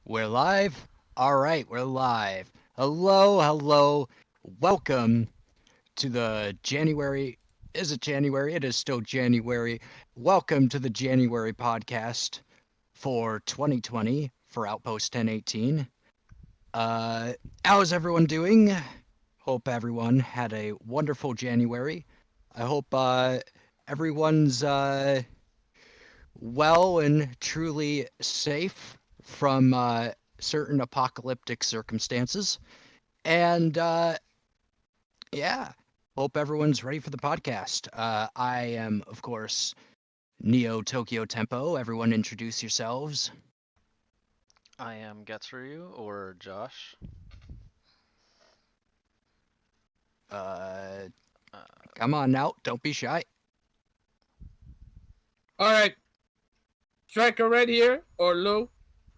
We're live? All right, we're live. Hello, hello. Welcome to the January. Is it January? It is still January. Welcome to the January podcast for 2020 for Outpost 1018. How's everyone doing? Hope everyone had a wonderful January. I hope everyone's well and truly safe from certain apocalyptic circumstances. And yeah, hope everyone's ready for the podcast. I am, of course, Neo Tokyo Tempo. Everyone introduce yourselves. I am Getsuryu or Josh. Uh, Uh, Come on now, don't be shy. All right, Striker right here or Lou,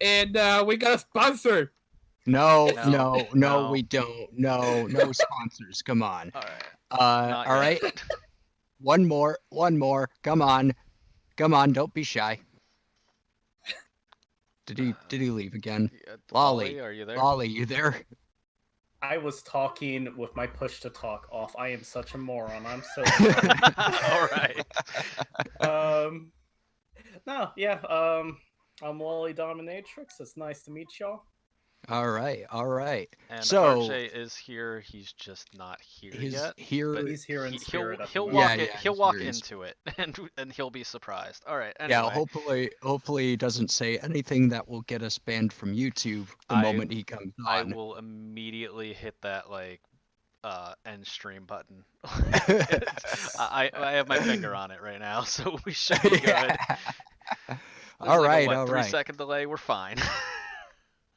and we got a sponsor. No, It's no, no, no, no. we don't. No, no sponsors. Come on. All right, not All yet. right. One more, one more. Come on, don't be shy. Did he leave again? Yeah, Lolly, Lolly, are you there? Lolly, you there? I was talking with my push to talk off. I am such a moron. I'm so sorry. All right. um, no, yeah. I'm Wally Dominatrix. It's nice to meet y'all. All right, all right. And So RJ is here. He's just not here he's yet. But here. He's here in he'll spirit at the he'll moment. walk Yeah, it. yeah, He'll he's here. walk into it, and he'll be surprised. All right. Yeah. Anyway, Hopefully, he doesn't say anything that will get us banned from YouTube the I moment he comes I on. will immediately hit that end stream button. I have my finger on it right now, so we should be good. Yeah. There's All like a right, what all three right. second delay. We're fine.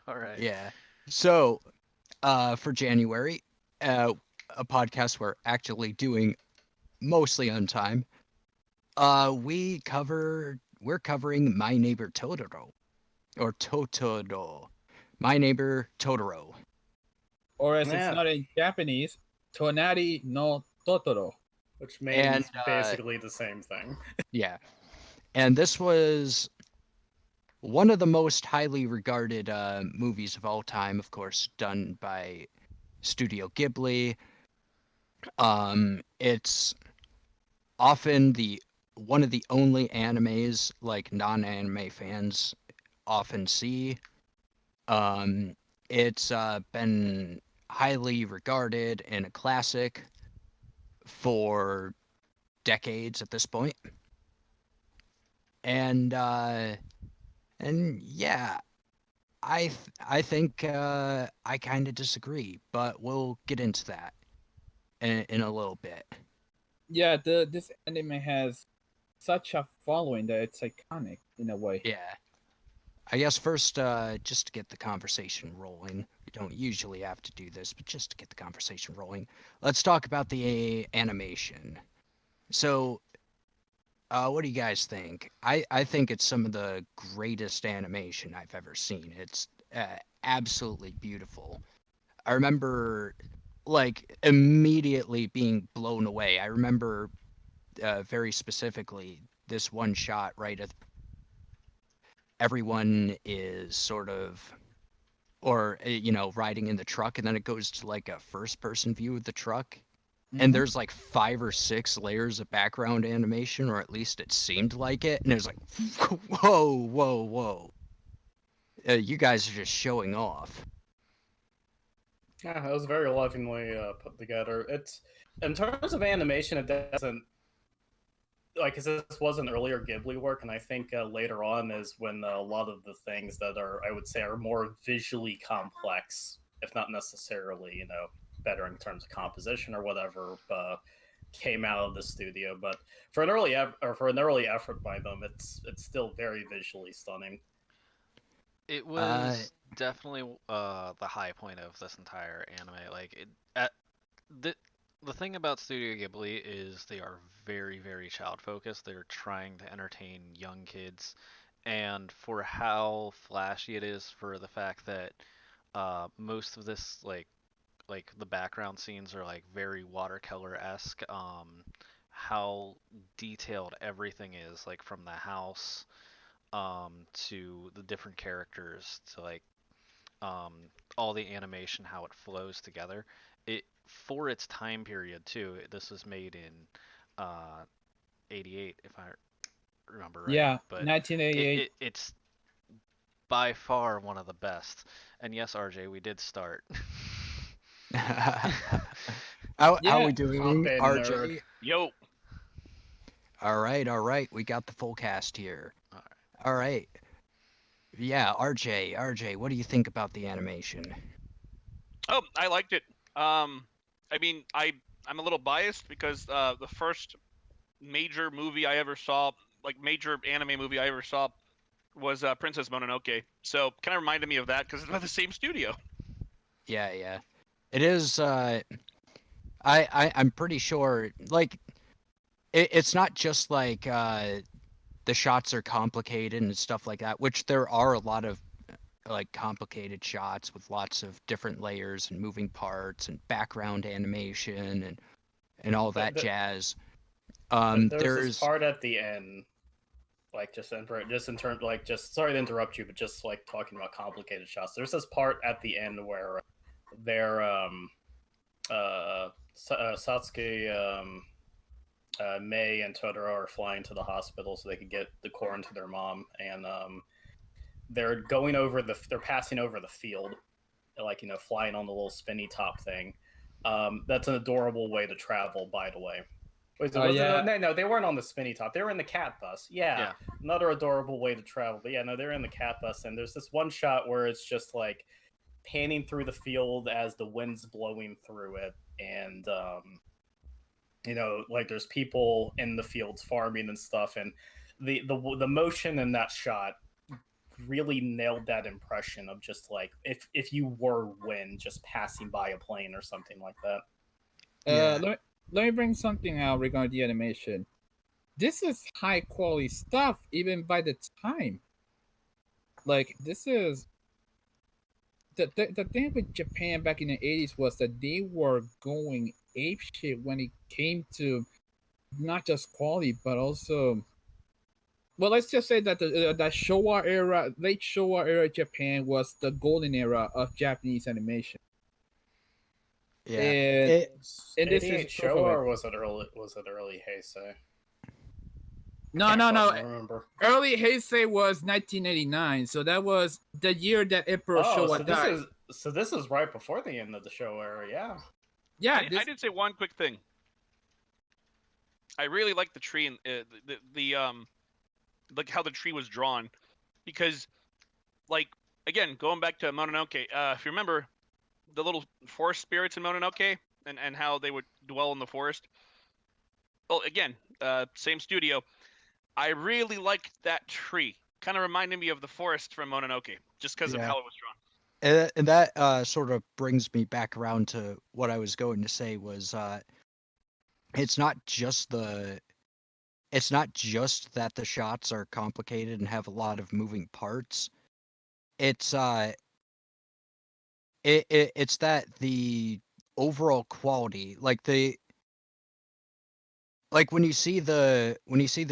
All right. Yeah. So, for January, uh, a podcast we're actually doing mostly on time. We're covering My Neighbor Totoro or Totoro. My Neighbor Totoro. Or as it's Yeah, not in Japanese, Tonari no Totoro. which And means basically the same thing. yeah. And this was one of the most highly regarded movies of all time, of course, done by Studio Ghibli. It's often the one of the only animes like non-anime fans often see. It's been highly regarded and a classic for decades at this point. And yeah, I think I kind of disagree, but we'll get into that in a little bit. Yeah, this anime has such a following that it's iconic in a way. Yeah. I guess first, just to get the conversation rolling, we don't usually have to do this, but just to get the conversation rolling, let's talk about the animation. So, what do you guys think? I think it's some of the greatest animation I've ever seen. It's absolutely beautiful. I remember, like, immediately being blown away. I remember very specifically this one shot right at everyone is sort of or riding in the truck and then it goes to like a first person view of the truck and Hmm. there's like 5 or 6 layers of background animation, or at least it seemed like it, and it was like whoa, whoa, whoa. You guys are just showing off. Yeah, it was very lovingly put together. It's in terms of animation, it doesn't like 'cause this was an earlier Ghibli work, and I think later on is when a lot of the things that are I would say are more visually complex, if not necessarily better in terms of composition or whatever, came out of the studio. But for an early effort by them, it's still very visually stunning. It uh was definitely the high point of this entire anime. The the thing about Studio Ghibli is they are very, very child focused. They're trying to entertain young kids, and for how flashy it is, for the fact that most of this like the background scenes are like very watercolor esque. How detailed everything is, like from the house to the different characters to like all the animation, how it flows together. It for its time period too. This was made in uh, '88, if I remember right. Yeah, But 1988. it's by far one of the best. And yes, RJ, we did start. How we Yeah, Hop doing, in, nerd. RJ? Yo, All right. We got the full cast here. All right. All right. Yeah, RJ, what do you think about the animation? oh, I liked it. I mean, I'm a little biased because the first major movie I ever saw, like major anime movie I ever saw, was Princess Mononoke. So kind of reminded me of that because it's by the same studio. Yeah. It is I'm pretty sure like it's not just like the shots are complicated and stuff like that, which there are a lot of like complicated shots with lots of different layers and moving parts and background animation and all that The, jazz. there's this There's part at the end, like just in terms, like just sorry to interrupt you, but just like talking about complicated shots. There's this part at the end where they're Satsuki, May, and Totoro are flying to the hospital so they could get the core into their mom, and they're passing over the field, like flying on the little spinny top thing. That's an adorable way to travel, by the way. Wait, so Oh was it? yeah. No, they weren't on the spinny top. They were in the cat bus. Yeah, Yeah. another adorable way to travel. But yeah, no, they're in the cat bus, and there's this one shot where it's just like panning through the field as the wind's blowing through it, and like there's people in the fields farming and stuff, and the motion in that shot really nailed that impression of just like if you were wind just passing by a plane or something like that. yeah. Let me bring something out regarding the animation. This is high quality stuff, even by the time. Like this is the thing with Japan back in the 80s was that they were going ape shit when it came to not just quality but also, well, let's just say that that Showa era, late Showa era Japan was the golden era of Japanese animation, Yeah. and It this is 88 proof Showa, of it. or was it early Heisei? No, Can't no, no. fucking remember. Early Heisei was 1989, so that was the year that Emperor Oh, Showa so died. this is right before the end of the show era. Yeah. Yeah, I did say one quick thing. I really like the tree and like how the tree was drawn, because like again going back to Mononoke, if you remember the little forest spirits in Mononoke and how they would dwell in the forest. Well, again, same studio. I really liked that tree. Kind of reminded me of the forest from Mononoke, just because of yeah. how it was drawn. And that sort of brings me back around to what I was going to say was it's not just the it's not just that the shots are complicated and have a lot of moving parts. It's it's that the overall quality, like when you see the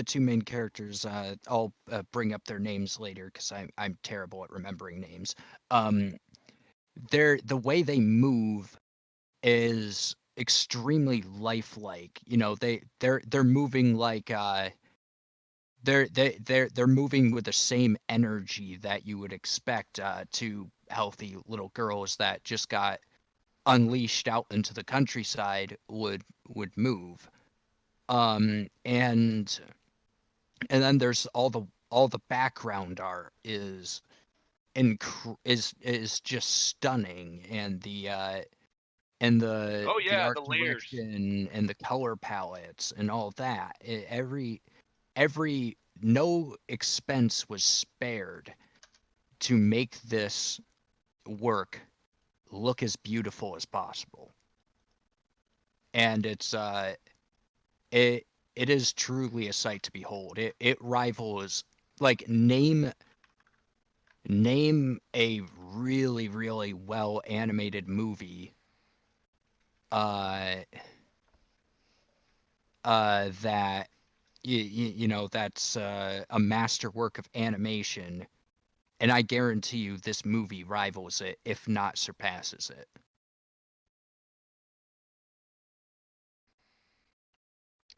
two main characters, I'll bring up their names later because I'm terrible at remembering names. Um, the way they move is extremely lifelike. They're moving like they're moving with the same energy that you would expect to healthy little girls that just got unleashed out into the countryside would move. And then there's all the background art is just stunning, and Oh the yeah, art the layers. direction and the color palettes and all that. Every no expense was spared to make this work look as beautiful as possible. And it is truly a sight to behold. It rivals like name a really well animated movie uh that that's a masterwork of animation and I guarantee you this movie rivals it, if not surpasses it.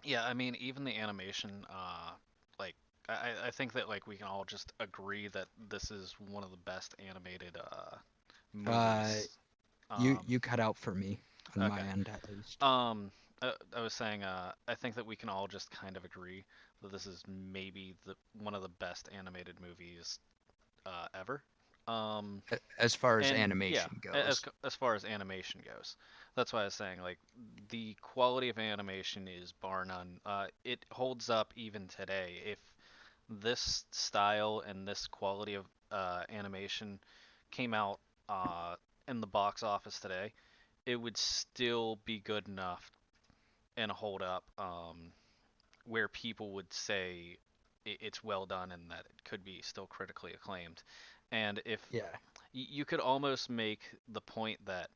Yeah, I mean, even the animation, like, I think that like we can all just agree that this is one of the best animated Uh, movies. you Um, you cut out for me on my okay. end at least. I was saying, I think that we can all just kind of agree that this is maybe the one of the best animated movies ever. Um, As far as and yeah, animation goes. as far as animation goes, that's why I was saying like the quality of animation is bar none. It holds up even today. If this style and this quality of animation came out in the box office today, it would still be good enough and hold up, where people would say it's well done and that it could be still critically acclaimed. And if Yeah. you could almost make the point that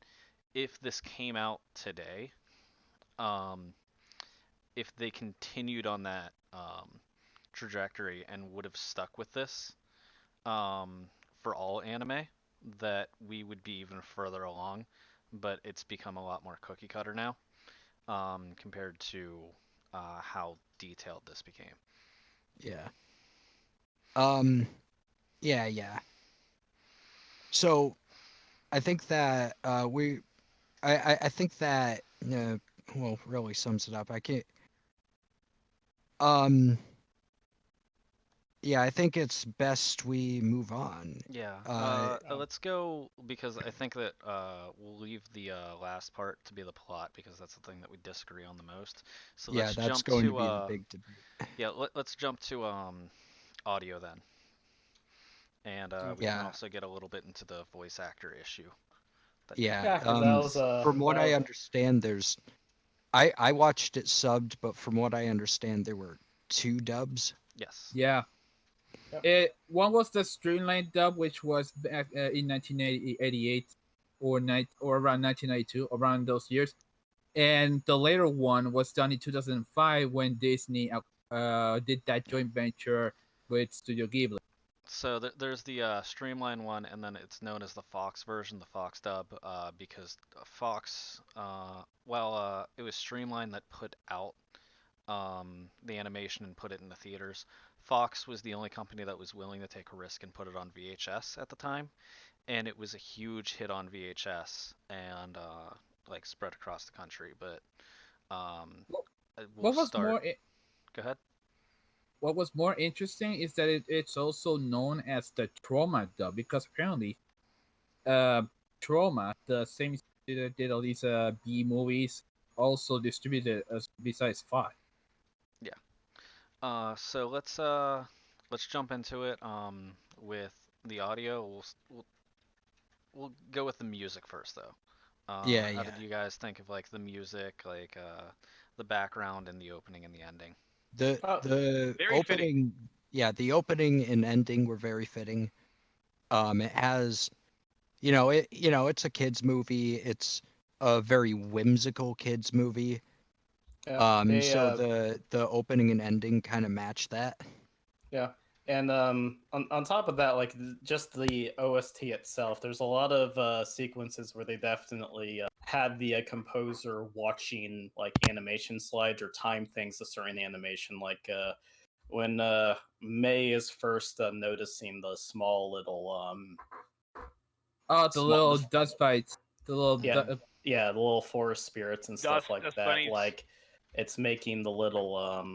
if this came out today, um, if they continued on that trajectory and would have stuck with this for all anime, that we would be even further along. But it's become a lot more cookie cutter now, compared to how detailed this became. Yeah. Um yeah. So I think that I think that well really sums it up. I can't um yeah, I think it's best we move on. Yeah. Oh, Let's go because I think that we'll leave the last part to be the plot because that's the thing that we disagree on the most. So Yeah, let's that's jump going to to be the big debate. yeah, let's jump to audio then, and we okay. can Yeah. also get a little bit into the voice actor issue that you Yeah. have Yeah, with because that was this. From what that I was understand there's I watched it subbed, but from what I understand there were two dubs. Yes. Yeah. yep. One was the streamlined dub, which was back in 1988 or around 1992, around those years, and the later one was done in 2005 when Disney did that Yeah. joint venture with Studio Ghibli. So there's the Streamline one, and then it's known as the Fox version, the Fox dub, because Fox, well, it was Streamline that put out the animation and put it in the theaters. Fox was the only company that was willing to take a risk and put it on VHS at the time, and it was a huge hit on VHS and like spread across the country. But um, What, we'll what was start. more Go ahead. what was more interesting is that it's also known as the Trauma dub because apparently, uh, Trauma, the same studio that did all these B movies, also distributed as besides Fox. Yeah. So let's jump into it. With the audio, we'll go with the music first though. Yeah, How yeah. did you guys think of like the music, like the background and the opening and the ending? The Oh, the Very fitting. opening yeah, the opening and ending were very fitting. It has it's a kids movie. It's a very whimsical kids movie. yeah. They So the opening and ending kind of match that. yeah. And on top of that, like just the OST itself, there's a lot of sequences where they definitely had the composer watching like animation slides or time things a certain animation, like when May is first noticing the small little Oh, the small little the dust bites, the little yeah yeah the little forest spirits and stuff like Dust that, bunnies. like it's making the little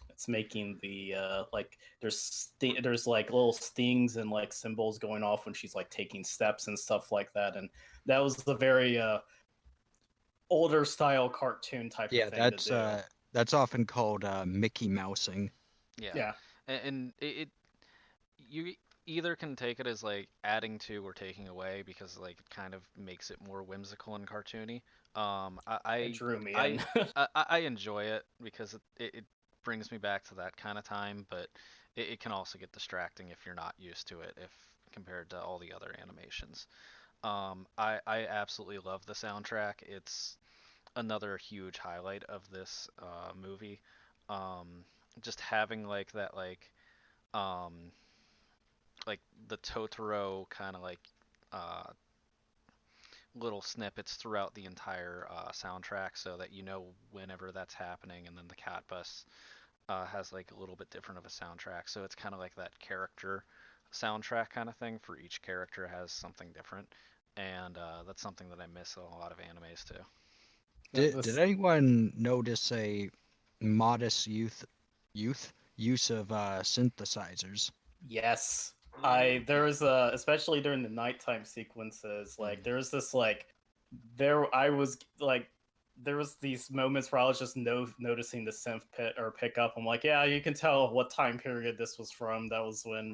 it's making the like there's like little stings and like symbols going off when she's like taking steps and stuff like that, and that was the very older style cartoon type of Yeah, thing to do. that's often called Mickey Mousing. Yeah, Yeah, and it you either can take it as like adding to or taking away because like it kind of makes it more whimsical and cartoony. it drew me I in. I enjoy it because it brings me back to that kind of time, but it can also get distracting if you're not used to it if compared to all the other animations. I absolutely love the soundtrack. It's another huge highlight of this movie. Um, just having like that um like the Totoro kind of like uh, little snippets throughout the entire soundtrack, so that you know whenever that's happening. And then the cat bus has like a little bit different of a soundtrack, so it's kind of like that character soundtrack kind of thing. For each character has something different, and that's something that I miss in a lot of animes too. Yeah, Did anyone notice a modest youth use of synthesizers? Yes. Mm. There was especially during the nighttime sequences, like Mhm. there was this like there I was like there was these moments where I was just noticing the synth pit or pickup. I'm like, yeah, you can tell what time period this was from. That was when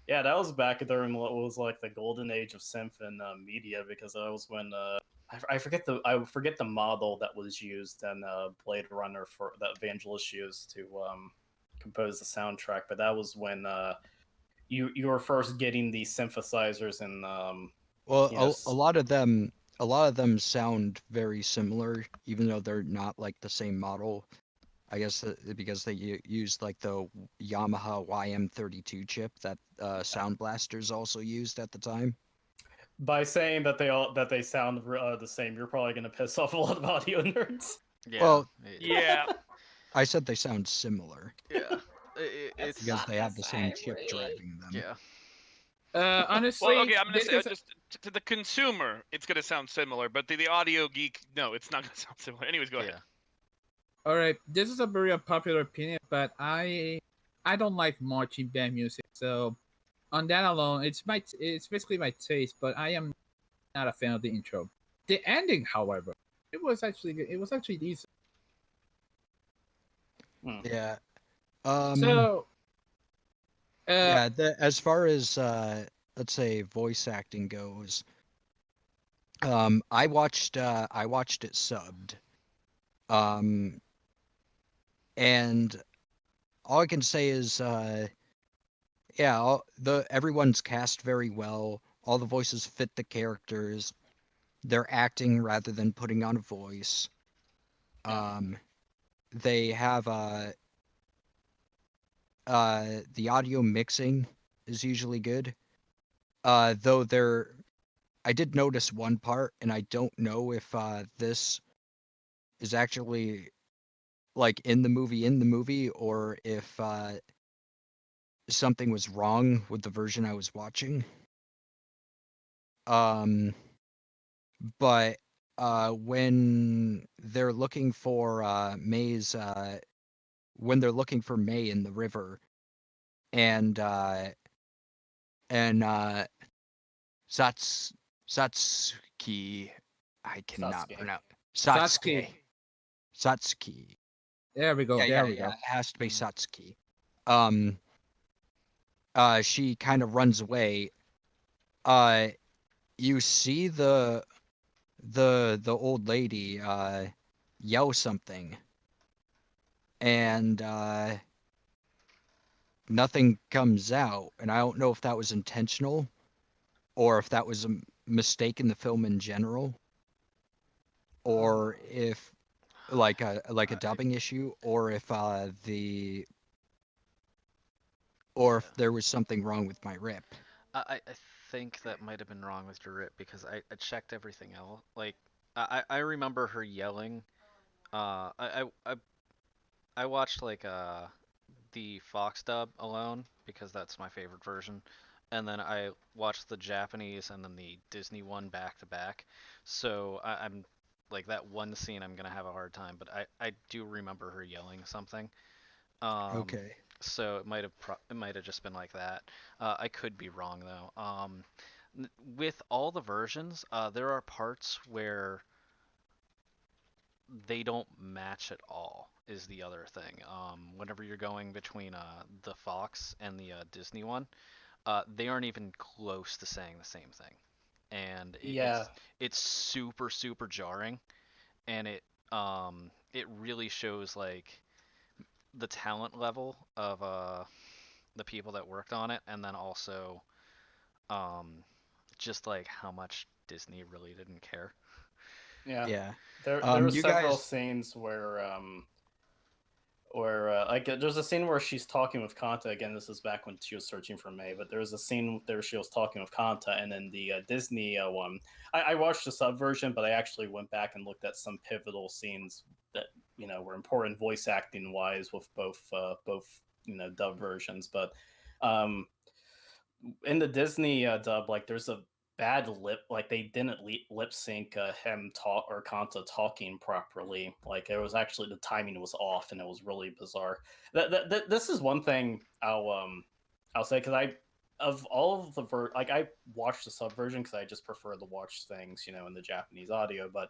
yeah, that was back during what was like the golden age of synth and media, because that was when I forget the model that was used in Blade Runner for that Evangelist used to compose the soundtrack, but that was when you were first getting these synthesizers and you know Well, a lot of them sound very similar, even though they're not like the same model. I guess because they used like the Yamaha YM32 chip that Sound Blasters also used at the time. by saying that they sound the same, you're probably going to piss off a lot of audio nerds. Yeah, Well, Yeah. I said they sound similar yeah. That's because It's not they the have the same same, chip really. driving them. yeah, Well, Honestly, okay, I'm gonna this say is just to the consumer, it's gonna sound similar, but to the audio geek, no, it's not gonna sound similar. Anyways, go ahead. yeah. all right. This is a very unpopular opinion, but I don't like marching band music. So on that alone, it's basically my taste, but I am not a fan of the intro. The ending, however, it was actually good. It was actually decent. Hmm. Yeah. So Yeah, as far as let's say voice acting goes, I watched it subbed. Um and all I can say is yeah, everyone's cast very well. All the voices fit the characters. They're acting rather than putting on a voice. Yeah. Um they have the audio mixing is usually good. Though there I did notice one part, and I don't know if this is actually like in the movie or if something was wrong with the version I was watching. Um, but when they're looking for when they're looking for May in the river, and and Satsuki, I cannot Sasuke. pronounce Satsuki, Satsuke. Satsuki. there we go, Yeah, there yeah, we yeah. go. It has to be Mhm. Satsuki. Um, she kind of runs away. Uh, you see the old lady yell something, and nothing comes out. And I don't know if that was intentional or if that was a mistake in the film in general, or if like a I dubbing issue, or if or yeah. if there was something wrong with my rip. I think that might have been wrong with your rip, because I checked everything else. Like I remember her yelling. I watched like the Fox dub alone because that's my favorite version, and then I watched the Japanese and then the Disney one back to back. So I'm like, that one scene I'm gonna have a hard time, but I do remember her yelling something. Um, Okay. so it might have just been like that. I could be wrong though. With all the versions, there are parts where they don't match at all. Is the other thing. Whenever you're going between the Fox and the Disney one, they aren't even close to saying the same thing, and Yeah. it's super super jarring, and it really shows like the talent level of the people that worked on it, and then also um, just like how much Disney really didn't care. Yeah. Yeah. There were You several guys. scenes where where like there's a scene where she's talking with Kanta. Again, this is back when she was searching for May, but there was a scene there she was talking with Kanta, and then the Disney one. I watched the sub version, but I actually went back and looked at some pivotal scenes that were important voice acting wise with both dub versions. But um, in the Disney dub, like there's a bad like they didn't lip sync him talk or Kanta talking properly. Like it was actually the timing was off, and it was really bizarre. This is one thing I'll say because I of all of the like I watched the sub version because I just prefer to watch things in the Japanese audio, but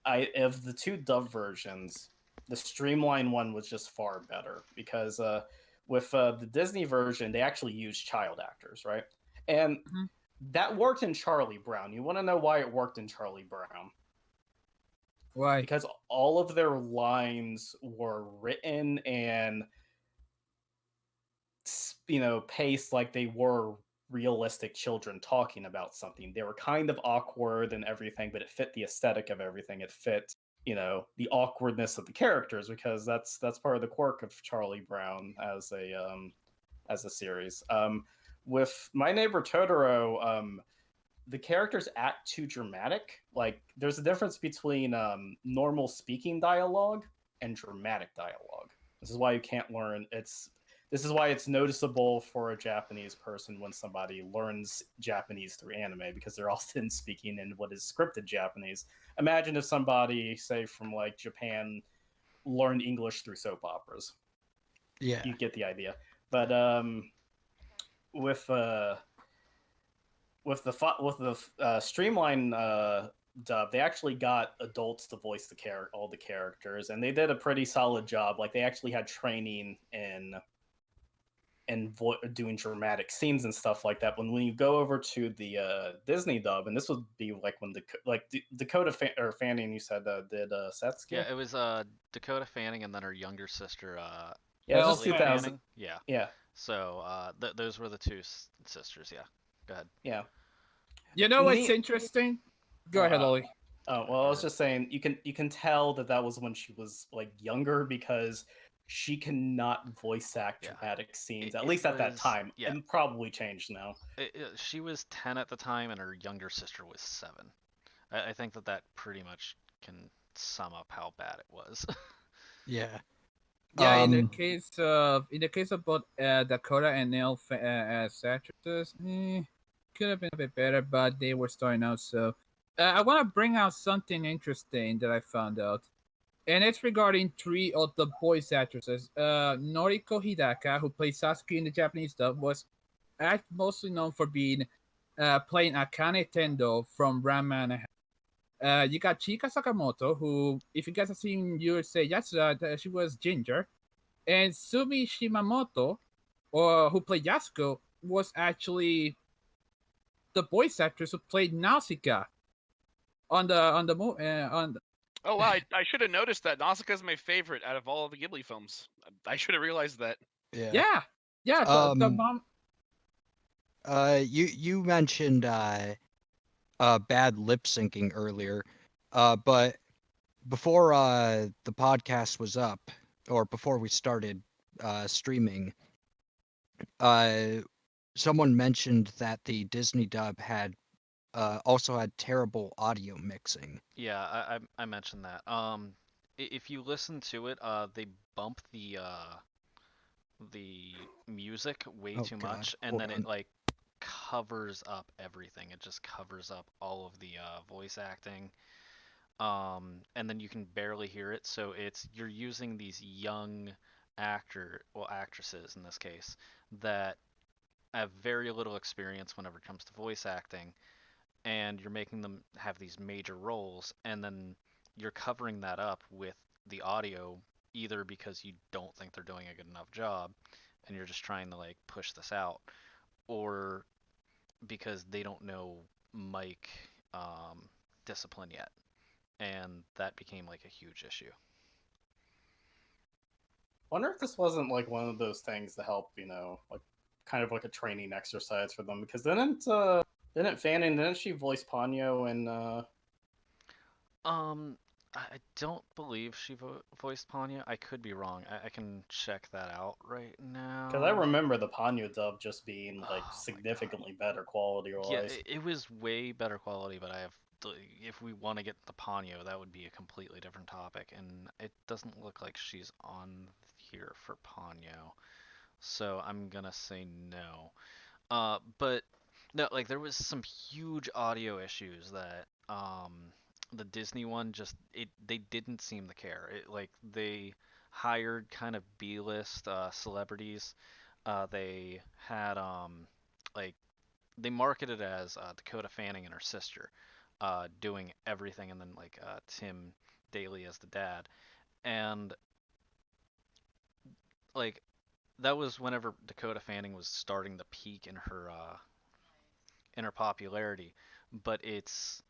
I of the two dub versions, the streamlined one was just far better because with the Disney version, they actually used child actors, right? And Mhm. that worked in Charlie Brown. You want to know why it worked in Charlie Brown? Why? Because all of their lines were written and paced like they were realistic children talking about something. They were kind of awkward and everything, but it fit the aesthetic of everything. It fit the awkwardness of the characters because that's part of the quirk of Charlie Brown as a series. With My Neighbor Totoro, the characters act too dramatic. Like there's a difference between normal speaking dialogue and dramatic dialogue. This is why you can't learn. This is why it's noticeable for a Japanese person when somebody learns Japanese through anime because they're often speaking in what is scripted Japanese. Imagine if somebody, say from like Japan, learned English through soap operas. Yeah. You get the idea. But with with the streamline dub, they actually got adults to voice all the characters, and they did a pretty solid job. Like they actually had training in doing dramatic scenes and stuff like that. When you go over to the Disney dub, and this would be like when Dakota or Fanning, you said did Setsuki? Yeah, it was Dakota Fanning and then her younger sister Yeah, this is Leslie 2000. Fanning. Yeah. Yeah, So those were the two sisters. Yeah. Go ahead. yeah. You know what's Neat. interesting? Go ahead, Ollie. Oh well, I was just saying you can tell that was when she was like younger because she cannot voice act Yeah. dramatic scenes It at least at that was- time, yeah. and probably changed now. She was 10 at the time, and her younger sister was 7. I think that pretty much can sum up how bad it was. Yeah. Yeah, Um, in the case of both Dakota and Neil as actresses, could have been a bit better, but they were starting out. So I want to bring out something interesting that I found out, and it's regarding 3 of the voice actresses. Noriko Hidaka, who plays Sasuke in the Japanese dub, was mostly known for being playing Akane Tendo from Ranma and a Half. You got Chika Sakamoto, who, if you guys have seen you say Yatsuda, she was Ginger. And Sumi Shimamoto, who played Yasuko, was actually the voice actress who played Nausicaa on on the, Oh wow, I should have noticed that. Nausicaa is my favorite out of all of the Ghibli films. I should have realized that. yeah. yeah the Um, mom. you mentioned bad lip syncing earlier, but before the podcast was up, or before we started streaming, uh, someone mentioned that the Disney dub had also had terrible audio mixing. Yeah, I mentioned that. If you listen to it, they bump the music way Oh too God, much, and hold then on. it like covers up everything. It just covers up all of the voice acting. And then you can barely hear it. So you're using these young actresses in this case, that have very little experience whenever it comes to voice acting, and you're making them have these major roles, and then you're covering that up with the audio, either because you don't think they're doing a good enough job and you're just trying to like push this out, or because they don't know mic discipline yet, and that became like a huge issue. Wonder if this wasn't like one of those things to help, like kind of like a training exercise for them because didn't Fanning didn't she voice Ponyo and Um, I don't believe she voiced Panya. I could be wrong. I can check that out right Because I now. remember the Ponyo dub just being like Oh my god. significantly better quality Yeah, wise. it was way better quality, but I have if we want to get the Ponyo, that would be a completely different topic, and it doesn't look like she's on here for Ponyo, so I'm gonna say no. But no, like there was some huge audio issues that the Disney one just they didn't seem to care. Like they hired kind of B-list celebrities. They had like they marketed it as Dakota Fanning and her sister doing everything, and then like Tim Daly as the dad, and like that was whenever Dakota Fanning was starting to peak in her popularity, but it's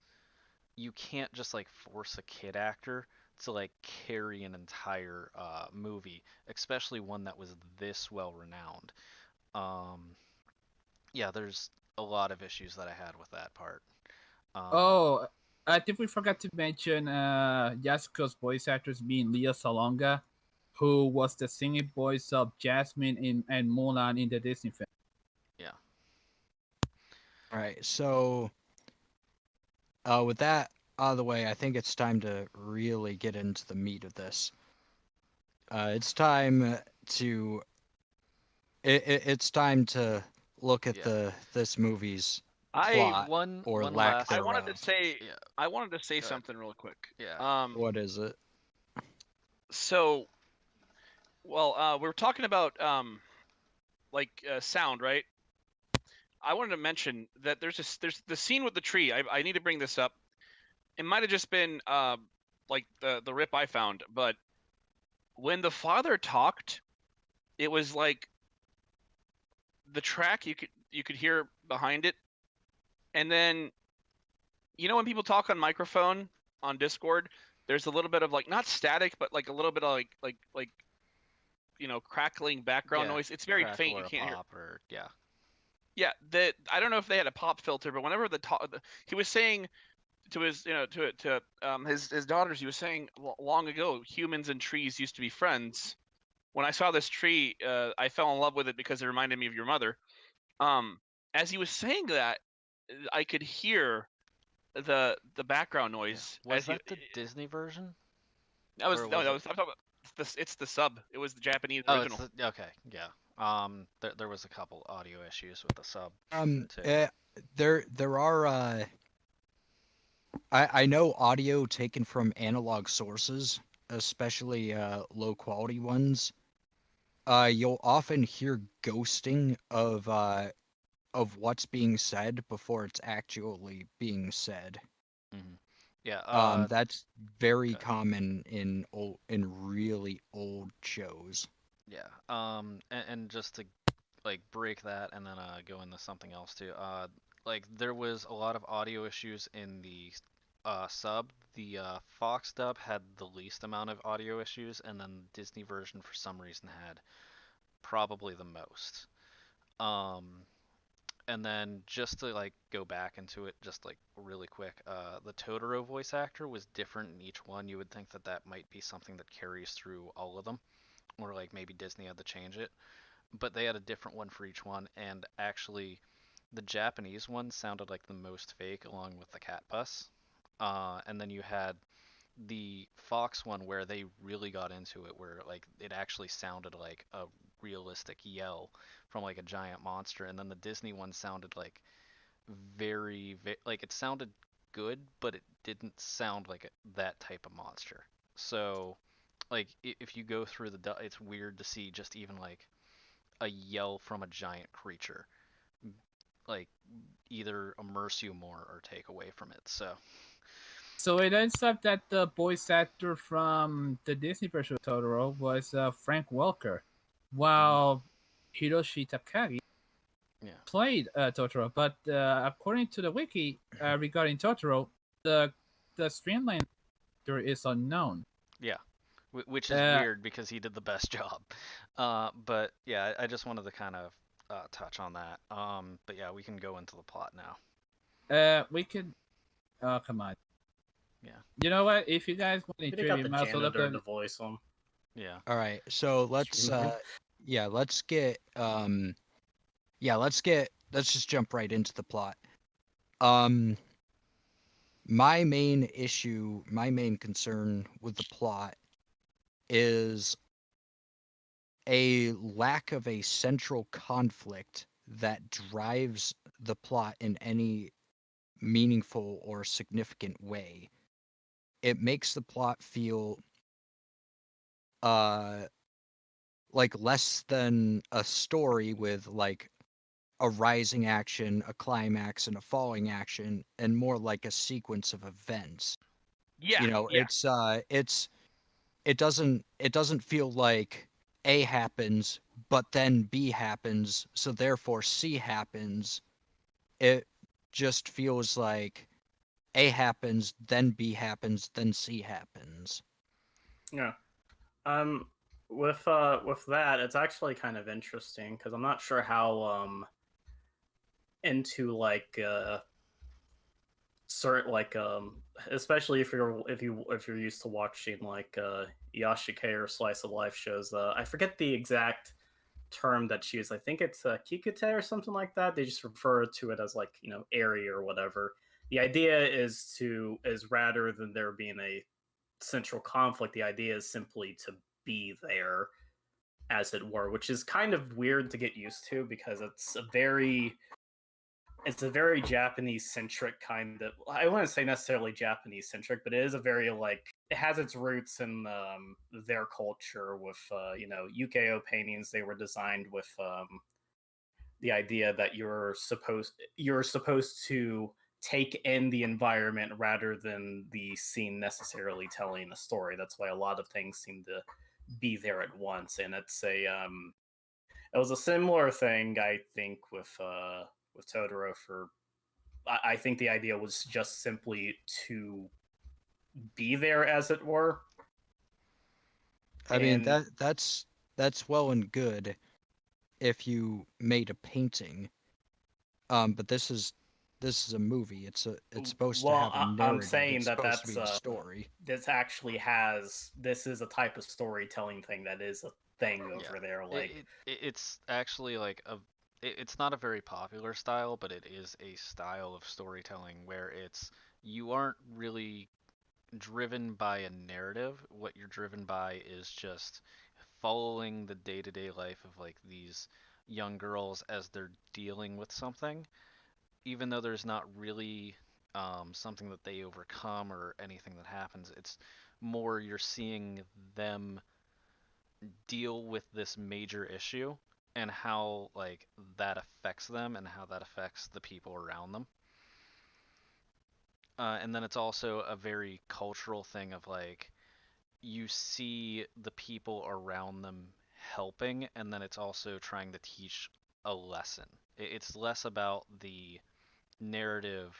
you can't just like force a kid actor to like carry an entire movie, especially one that was this well renowned. Um, yeah, there's a lot of issues that I had with that part. Um, Oh, I think we forgot to mention Yasuko's voice actors being Leah Salonga, who was the singing voice of Jasmine in and Mulan in the Disney film. yeah, All right. So, with that out of the way, I think it's time to really get into the meat of this. It's time to it's time to look at yeah. this movie's I plot or One lack last I wanted to thereof. say yeah. I wanted to say Go ahead. something real quick. Yeah. What is it? So well, we're talking about like sound, right? I wanted to mention that there's the scene with the tree. I need to bring this up. It might have just been like the rip I found, but when the father talked, it was like the track you could hear behind it, and then when people talk on microphone on Discord, there's a little bit of like not static, but like a little bit of like crackling background Yeah. noise. It's very Crackle faint. You or a can't hear. pop or yeah. Yeah, that I don't know if they had a pop filter, but whenever he was saying to his his daughters, he was saying long ago humans and trees used to be friends. When I saw this tree, I fell in love with it because it reminded me of your mother. Um, as he was saying that, I could hear the background Yeah. noise Was as he that the Disney version that was or no was that it? was I'm talking about it's the sub. It was the Japanese Oh, it's original. the okay. Yeah. There was a couple audio issues with the sub Um, too. eh, there are I know audio taken from analog sources, especially low quality ones. You'll often hear ghosting of what's being said before it's actually being said. Hmm. Yeah. That's very Good. common in really old shows. Yeah. And just to like break that and then go into something else too. Like there was a lot of audio issues in the sub. The Fox dub had the least amount of audio issues, and then the Disney version for some reason had probably the most. Um, and then just to like go back into it just like really quick, the Totoro voice actor was different in each one. You would think that that might be something that carries through all of them, or like maybe Disney had to change it, but they had a different one for each one, and actually the Japanese one sounded like the most fake along with the cat bus. And then you had the Fox one where they really got into it, where like it actually sounded like a realistic yell from like a giant monster, and then the Disney one sounded like like it sounded good, but it didn't sound like that type of monster. So like if you go through it's weird to see just even like a yell from a giant creature like either immerse you more or take away from it. So So it ends up that the voice actor from the Disney version of Totoro was Frank Welker, mhm, while Hiroshi Takagi yeah, played Totoro. But according to the wiki regarding Totoro, the the streamline actor is unknown. yeah, which is Uh, weird because he did the best job. But yeah, I just wanted to kind of touch on that. But yeah, we can go into the plot now. we could. Come on. You know what? If you guys want a Could have got trivia the mouse, I'll look janitor up. to voice him. Yeah. All right, so let's Streamline. yeah, let's just jump right into the plot. Um my main concern with the plot is a lack of a central conflict that drives the plot in any meaningful or significant way. It makes the plot feel uh like less than a story with like a rising action, a climax, and a falling action, and more like a sequence of events. Yeah, You know, yeah. it doesn't feel like A happens, but then B happens, so therefore C happens. It just feels like A happens, then B happens, then C happens. Yeah. Um, with that, it's actually kind of interesting because I'm not sure how into like certain like especially if you're used to watching like Yashike or slice of life shows. I forget the exact term that's used. I think it's kikute or something like that. They just refer to it as like airy or whatever. The idea is rather than there being a central conflict, the idea is simply to be there, as it were, which is kind of weird to get used to because it's a very Japanese centric kind of. I wouldn't say necessarily Japanese centric, but it is a very like it has its roots in their culture with Ukeo paintings. They were designed with the idea that you're supposed to take in the environment rather than the scene necessarily telling a story. That's why a lot of things seem to be there at once, and it was a similar thing I think with Totoro. I think the idea was just simply to be there, as it were. I mean And that's well and good if you made a painting. But this is a movie. It's supposed to well, have a I'm narrative. saying It's that supposed to be a story. this is a type of storytelling thing that is a thing Yeah. over there. Like, It's actually like it's not a very popular style, but it is a style of storytelling where you aren't really driven by a narrative. What you're driven by is just following the day-to-day life of like these young girls as they're dealing with something, even though there's not really something that they overcome or anything that happens. It's more you're seeing them deal with this major issue and how like that affects them and how that affects the people around them. And then it's also a very cultural thing of like you see the people around them helping, and then it's also trying to teach a lesson. It's less about the narrative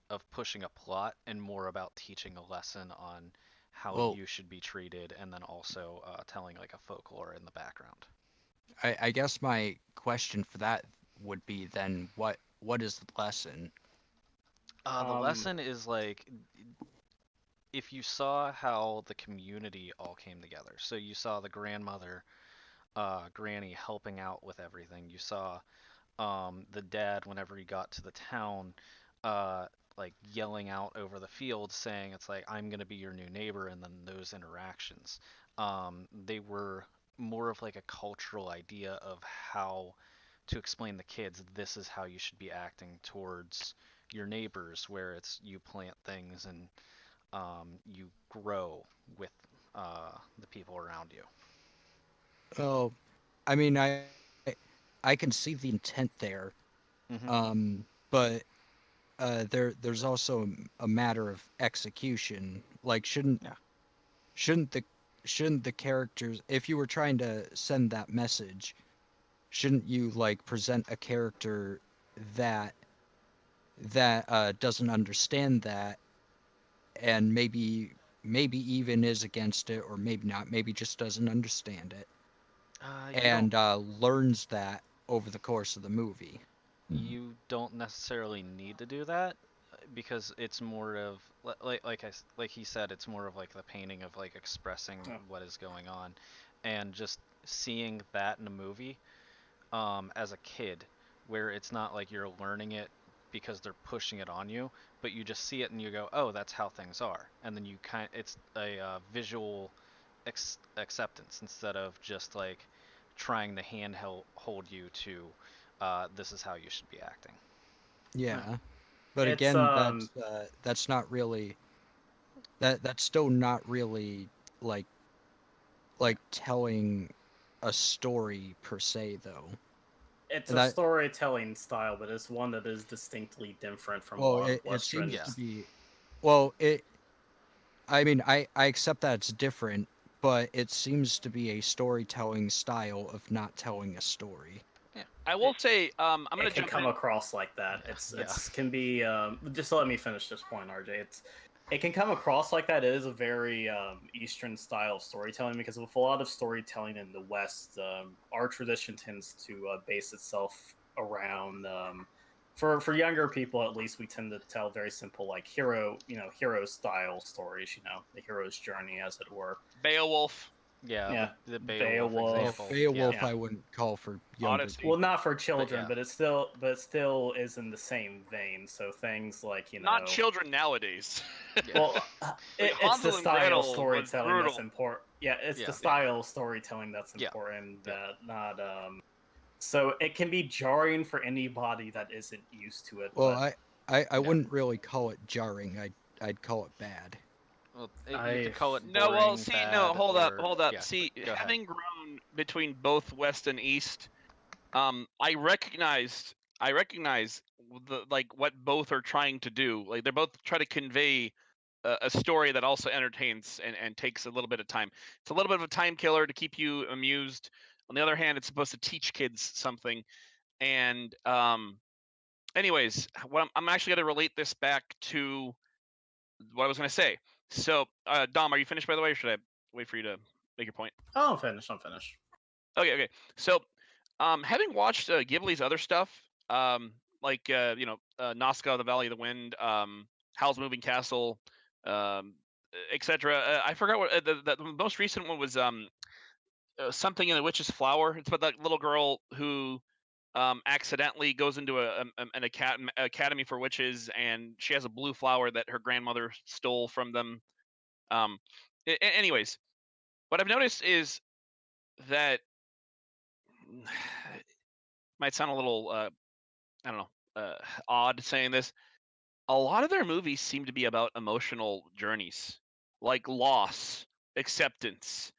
of pushing a plot and more about teaching a lesson on how Well, you should be treated, and then also telling like a folklore in the background. I guess my question for that would be then what is the lesson? The um, lesson is like if you saw how the community all came together. So you saw the grandmother, Granny helping out with everything. You saw the dad whenever he got to the town, uh, like yelling out over the field, saying it's like I'm gonna be your new neighbor, and then those interactions. They were more of like a cultural idea of how to explain the kids this is how you should be acting towards your neighbors, where it's you plant things and you grow with the people around you. Oh, I mean I can see the intent there. Hmm. But there's also a matter of execution. Like Yeah. shouldn't the shouldn't the characters, if you were trying to send that message, shouldn't you like present a character that doesn't understand that, and maybe even is against it, or maybe not, maybe just doesn't understand it, You don't and learns that over the course of the movie? you don't necessarily need to do that. because it's more of like he said, it's more of like the painting of like expressing Yeah. what is going on, and just seeing that in a movie as a kid, where it's not like you're learning it because they're pushing it on you, but you just see it and you go, oh, that's how things are, and then it's a visual acceptance instead of just like trying to hold you to this is how you should be acting. Yeah. But It's again, that's not really that's still not really like telling a story per se though. it's And a that storytelling style, but it's one that is distinctly different from a well, lot of it seems westerns. Yeah. to be well, I mean, I accept that it's different, but it seems to be a storytelling style of not telling a story. Yeah. I will say, I'm gonna It can jump come in. across like that. Yeah. It's can be just let me finish this point, RJ. It can come across like that. It is a very Eastern style of storytelling because with a lot of storytelling in the West, our tradition tends to base itself around for younger people at least we tend to tell very simple like hero style stories, the hero's journey as it were. Beowulf, Yeah, Yeah, the Beowulf Well, Beowulf. example. Beowulf Yeah. I wouldn't call for younger Odyssey. Well, people. not for children, yeah. but it still is in the same vein. So things like Not children nowadays. Yeah. well, Like it's the Hansel and style of Gretel was storytelling that's brutal. important. Yeah, it's the Yeah. style of storytelling that's Yeah. important. Yeah. That not So it can be jarring for anybody that isn't used to it. Well, But I Yeah. wouldn't really call it jarring. I'd call it bad. Well, you I could call it No, well, boring, see, no, bad, hold up, or hold up. yeah. See, Go ahead. having grown between both West and East, I recognize the like what both are trying to do. Like they're both trying to convey a story that also entertains and takes a little bit of time. It's a little bit of a time killer to keep you amused. On the other hand, it's supposed to teach kids something. And anyways, what I'm actually going to relate this back to what I was going to say. So, Dom, are you finished by the way, or should I wait for you to make your point? oh, I'm finished. I'm finished. Okay, okay. So, having watched Ghibli's other stuff, like Nazca, The Valley of the Wind, Howl's Moving Castle, etc. I forgot what the most recent one was. Something in the Witch's Flower. It's about that little girl who accidentally goes into an academy for witches, and she has a blue flower that her grandmother stole from them. Um, anyways, what I've noticed is that might sound a little I don't know odd saying this. A lot of their movies seem to be about emotional journeys, like loss, acceptance,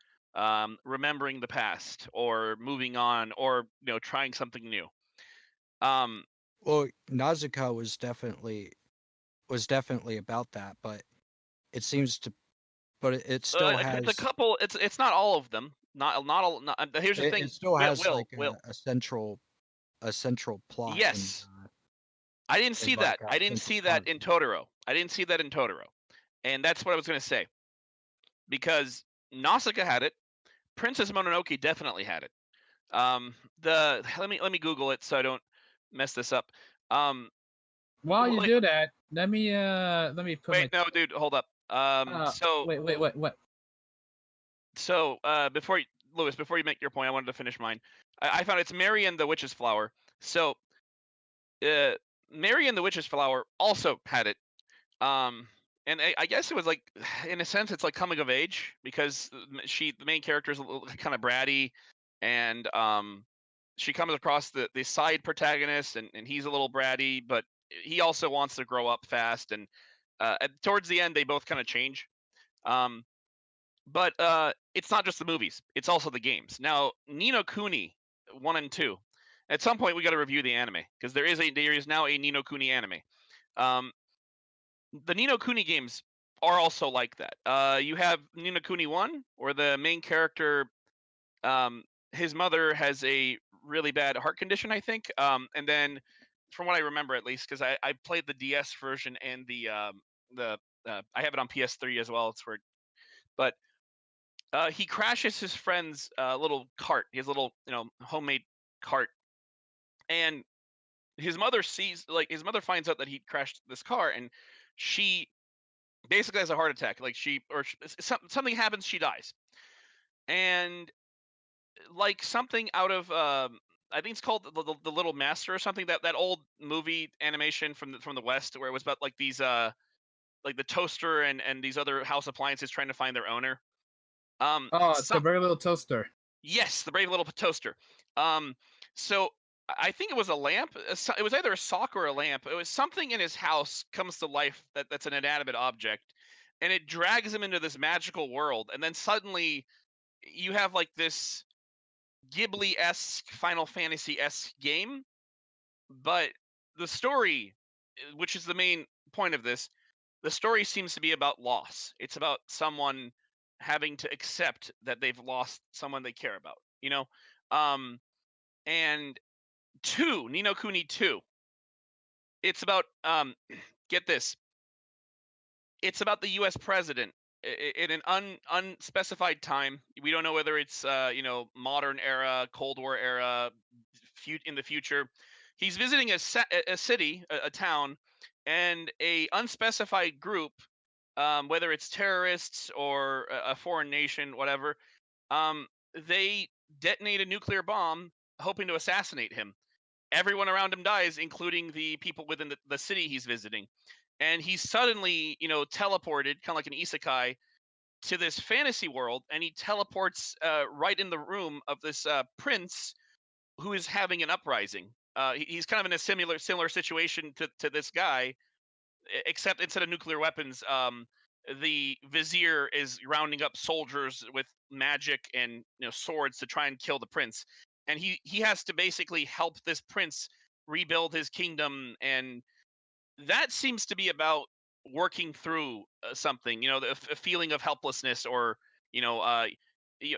remembering the past, or moving on, or trying something new. Um, Well, Nausicaa was definitely about that, but it seems to but it still it's a has couple. It's not all of them. Not all. Not, here's the thing. it still has like Will. a central plot Yes, I didn't in see like that. a I didn't central see that in conflict. Totoro. I didn't see that in Totoro, and that's what I was gonna say because Nausicaa had it. Princess Mononoke definitely had it. The let me Google it so I don't mess this up. Um, While you like, do that, let me put wait, my no, dude, hold up. So wait. so before Lewis, before you make your point, I wanted to finish mine. I found it's Mary and the Witch's Flower. So uh, Mary and the Witch's Flower also had it. And I guess it was like, in a sense, it's like coming of age because the main character is a little kind of bratty, and she comes across the side protagonist, and he's a little bratty, but he also wants to grow up fast, and towards the end they both kind of change. Um, but it's not just the movies; it's also the games. Now, Nino Kuni 1 and 2. At some point, we got to review the anime because there is now a Nino Kuni anime. Um, the Nino Kuni games are also like that. You have Nino Kuni 1, where the main character, his mother has a really bad heart condition, I think. And then, from what I remember at least, because I played the DS version and the I have it on PS3 as well. It's where, but he crashes his friend's little cart, his little homemade cart, and his mother his mother finds out that he crashed this car, and she basically has a heart attack. Like something happens, she dies, and like something out of I think it's called the Little Master or something, that old movie animation from the West, where it was about like these like the toaster and these other house appliances trying to find their owner. Oh, the Some very little toaster. Yes, the brave little toaster. Um, so I think it was a lamp. It was either a sock or a lamp. It was something in his house comes to life that's an inanimate object, and it drags him into this magical world. And then suddenly you have like this Ghibli-esque, Final Fantasy-esque game, but the story, which is the main point of this, the story seems to be about loss. It's about someone having to accept that they've lost someone they care about, you know? Um, and Ni no Kuni 2, it's about, get this, it's about the U.S. president in an unspecified time. We don't know whether it's modern era, Cold War era, in the future. He's visiting a city, a town, and a unspecified group, whether it's terrorists or a foreign nation, whatever, um, they detonate a nuclear bomb, hoping to assassinate him. Everyone around him dies, including the people within the city he's visiting. And he's suddenly, teleported, kind of like an isekai, to this fantasy world, and he teleports right in the room of this prince who is having an uprising. He's kind of in a similar situation to this guy, except instead of nuclear weapons, the vizier is rounding up soldiers with magic and swords to try and kill the prince, and he has to basically help this prince rebuild his kingdom, and that seems to be about working through something, a feeling of helplessness, or you know, uh,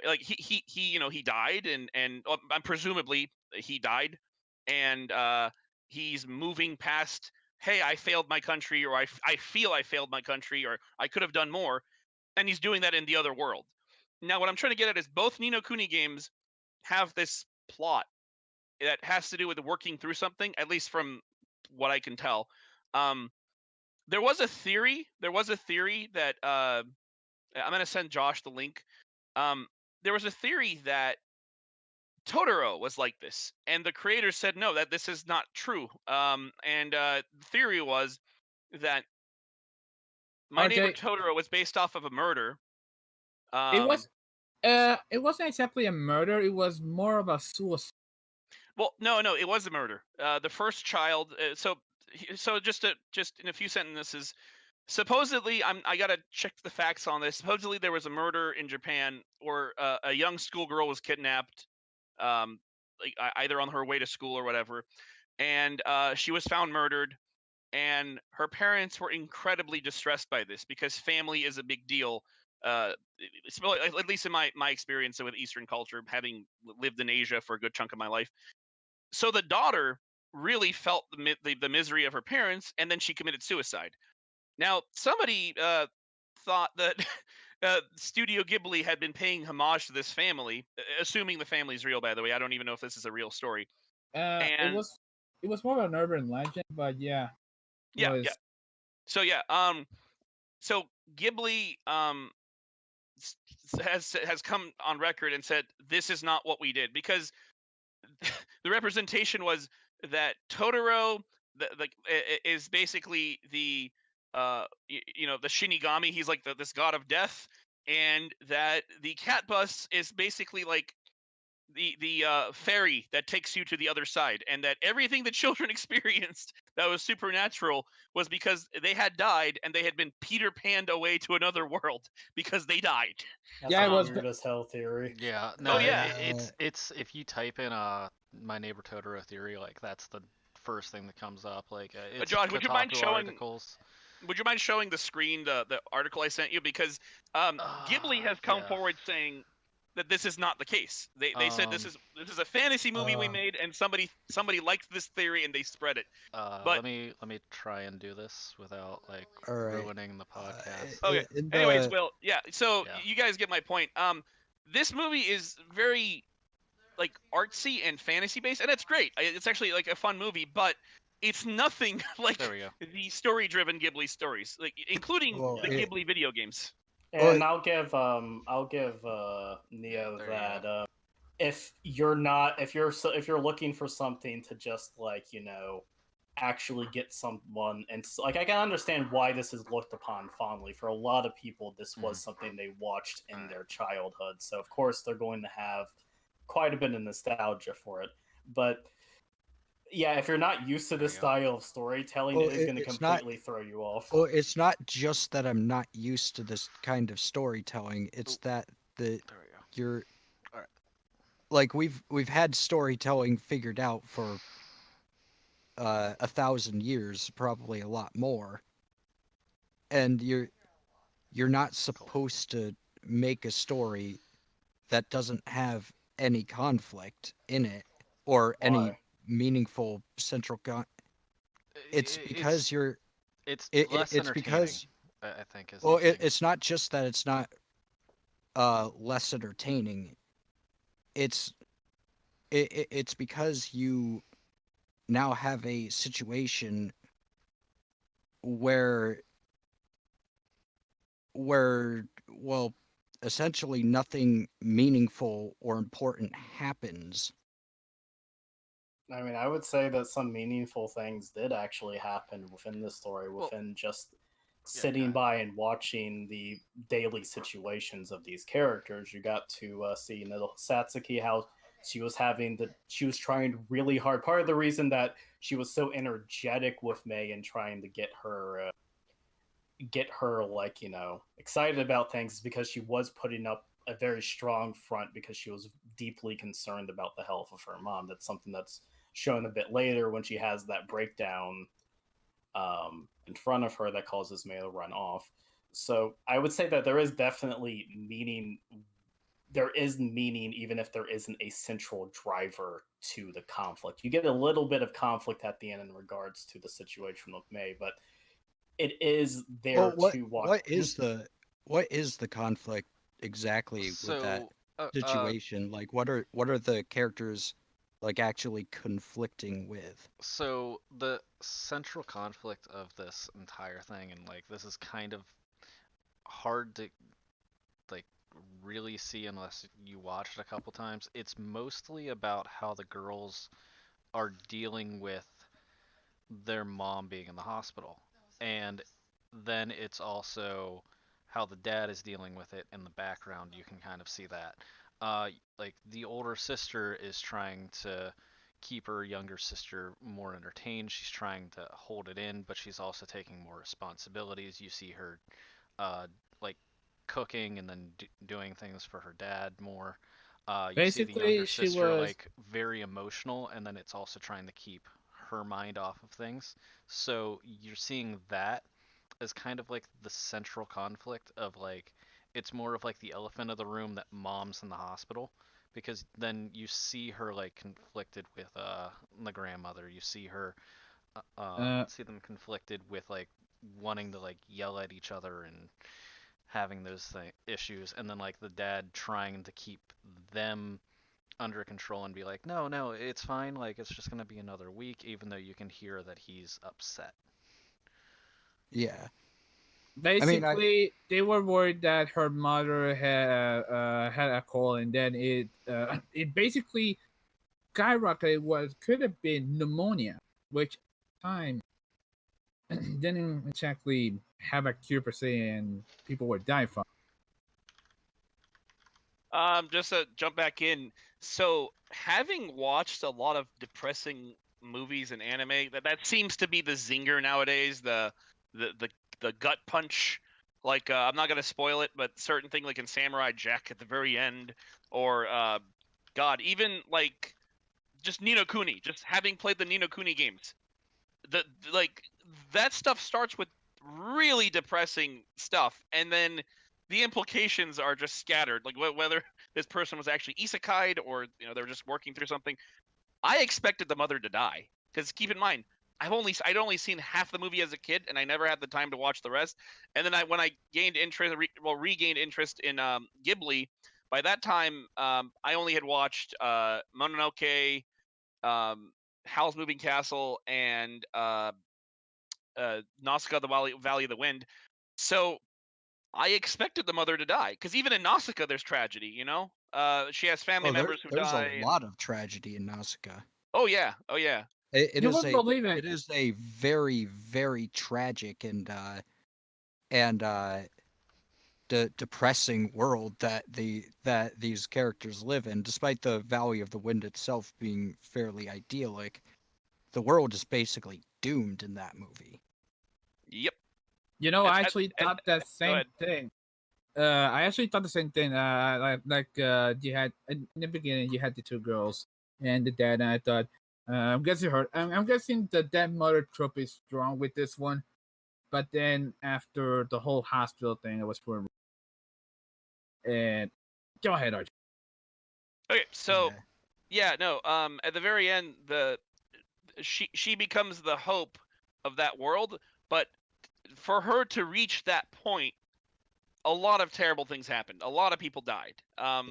like he died, and presumably he died, and he's moving past. Hey, I failed my country, or I feel I failed my country, or I could have done more, and he's doing that in the other world. Now, what I'm trying to get at is both Ni no Kuni games have this plot that has to do with working through something, at least from what I can tell. Um, there was a theory. There was a theory that I'm gonna send Josh the link. Um, there was a theory that Totoro was like this, and the creators said no, that this is not true. And the theory was that My Neighbor RJ, Totoro was based off of a murder. it Um, was it wasn't exactly a murder. It was more of a suicide. well, no, it was a murder. The first child. So just in a few sentences, supposedly, I gotta check the facts on this. Supposedly, there was a murder in Japan where a young schoolgirl was kidnapped, um, like either on her way to school or whatever, and she was found murdered. And her parents were incredibly distressed by this because family is a big deal. At least in my experience with Eastern culture, having lived in Asia for a good chunk of my life. So the daughter really felt the misery of her parents, and then she committed suicide. Now, somebody thought that Studio Ghibli had been paying homage to this family, assuming the family's real, by the way. I don't even know if this is a real story. It And was more of an urban legend, but yeah, yeah, yeah. was So yeah, so Ghibli has come on record and said this is not what we did, because the representation was that Totoro is basically the the Shinigami. He's like this god of death, and that the cat bus is basically like the ferry that takes you to the other side, and that everything the children experienced that was supernatural was because they had died and they had been Peter Panned away to another world because they died. That's yeah, a it was. weird as hell theory. Yeah, Oh no, yeah, it's if you type in My Neighbor Totoro theory, like that's the first thing that comes up. Like it's Josh, Kotaku articles. would you mind showing the screen the article I sent you? Because Ghibli has come Yeah. forward saying that this is not the case. They said Um, this is a fantasy movie we Uh, made, and somebody liked this theory and they spread it. But let me try and do this without like All right. ruining the podcast. okay. In Anyways, the Will, yeah. So Yeah. you guys get my point. This movie is very like artsy and fantasy based, and it's great. It's actually like a fun movie, but it's nothing like There we go. the story driven Ghibli stories, like including Well, the Yeah. Ghibli video games. Well, And I'll give Neo There you that if you're looking for something to just like actually get someone, and like I can understand why this is looked upon fondly. For a lot of people, this was something they watched in Alright. their childhood, so of course they're going to have quite a bit of nostalgia for it. But yeah, if you're not used to There this you go. style of storytelling, Well, it is going to it's not. completely throw you off. Well, it's not just that I'm not used to this kind of storytelling. It's Oop. that the There we go. you're Alright. like we've had storytelling figured out for 1,000 years, probably a lot more, and you're not supposed to make a story that doesn't have any conflict in it or any Why? meaningful central it's because It's you're it's it, less it's entertaining. because I think is well the thing. it's not just that it's not less entertaining. It's it's because you now have a situation where where well essentially nothing meaningful or important happens. I mean, I would say that some meaningful things did actually happen within the story, Well, within just yeah, go sitting ahead. by and watching the daily situations of these characters. You got to see, Satsuki, how she was trying really hard. Part of the reason that she was so energetic with May and trying to get her like excited about things is because she was putting up a very strong front because she was deeply concerned about the health of her mom. That's something that's shown a bit later when she has that breakdown in front of her that causes May to run off. So I would say that there is definitely meaning. There is meaning even if there isn't a central driver to the conflict. You get a little bit of conflict at the end in regards to the situation with May, but it is Well, there what to watch. what is the what is the conflict exactly with that So, uh, uh, situation? Like what are the characters like actually conflicting with? so the central conflict of this entire thing, and like this is kind of hard to like really see unless you watch it a couple times. It's mostly about how the girls are dealing with their mom being in the hospital. And then it's also how the dad is dealing with it in the background. You can kind of see that. Like the older sister is trying to keep her younger sister more entertained. She's trying to hold it in, but she's also taking more responsibilities. You see her uh, like cooking and then doing things for her dad more. You see the Basically, younger she sister was. like very emotional, and then it's also trying to keep her mind off of things. So you're seeing that as kind of like the central conflict of like it's more of like the elephant of the room that mom's in the hospital because then you see her like conflicted with the grandmother. You see her Uh, see them conflicted with like wanting to like yell at each other and having those issues, and then like the dad trying to keep them under control and be like, no, no, it's fine. Like it's just gonna be another week, even though you can hear that he's upset. Yeah. I mean, I basically, they were worried that her mother had a cold, and then it basically skyrocketed what could have been pneumonia, which at the time didn't exactly have a cure per se, and people were dying from. Just to jump back in. So, having watched a lot of depressing movies and anime, that seems to be the zinger nowadays. The the, the gut punch. Like, I'm not gonna spoil it, but certain thing like in Samurai Jack at the very end, or God, even like just Nino Kuni. Just having played the Nino Kuni games, the like that stuff starts with really depressing stuff, and then the implications are just scattered, like whether this person was actually isekai'd or they're just working through something. I expected the mother to die, because keep in mind, I'd only seen half the movie as a kid, and I never had the time to watch the rest. And then when I gained interest, regained interest in Ghibli, by that time, I only had watched Mononoke, um, Howl's Moving Castle, and Nausicaa, the Valley of the Wind. So I expected the mother to die, because even in Nausicaa, there's tragedy. She has family Oh, members who there's a die, and lot of tragedy in Nausicaa. oh yeah, oh yeah, It You is wouldn't a believe it. it is a very very tragic and depressing world that these characters live in. Despite the Valley of the Wind itself being fairly idyllic, the world is basically doomed in that movie. yep. You know, It's, I actually and thought that go same ahead. thing. I actually thought the same thing. You had in the beginning, you had the two girls and the dad, and I thought, I'm guessing her. I'm guessing the dad mother trope is strong with this one. But then after the whole hospital thing, it was for and go ahead, Archie. Okay, so Yeah, yeah, no, at the very end, she becomes the hope of that world, but for her to reach that point, a lot of terrible things happened. A lot of people died. yeah.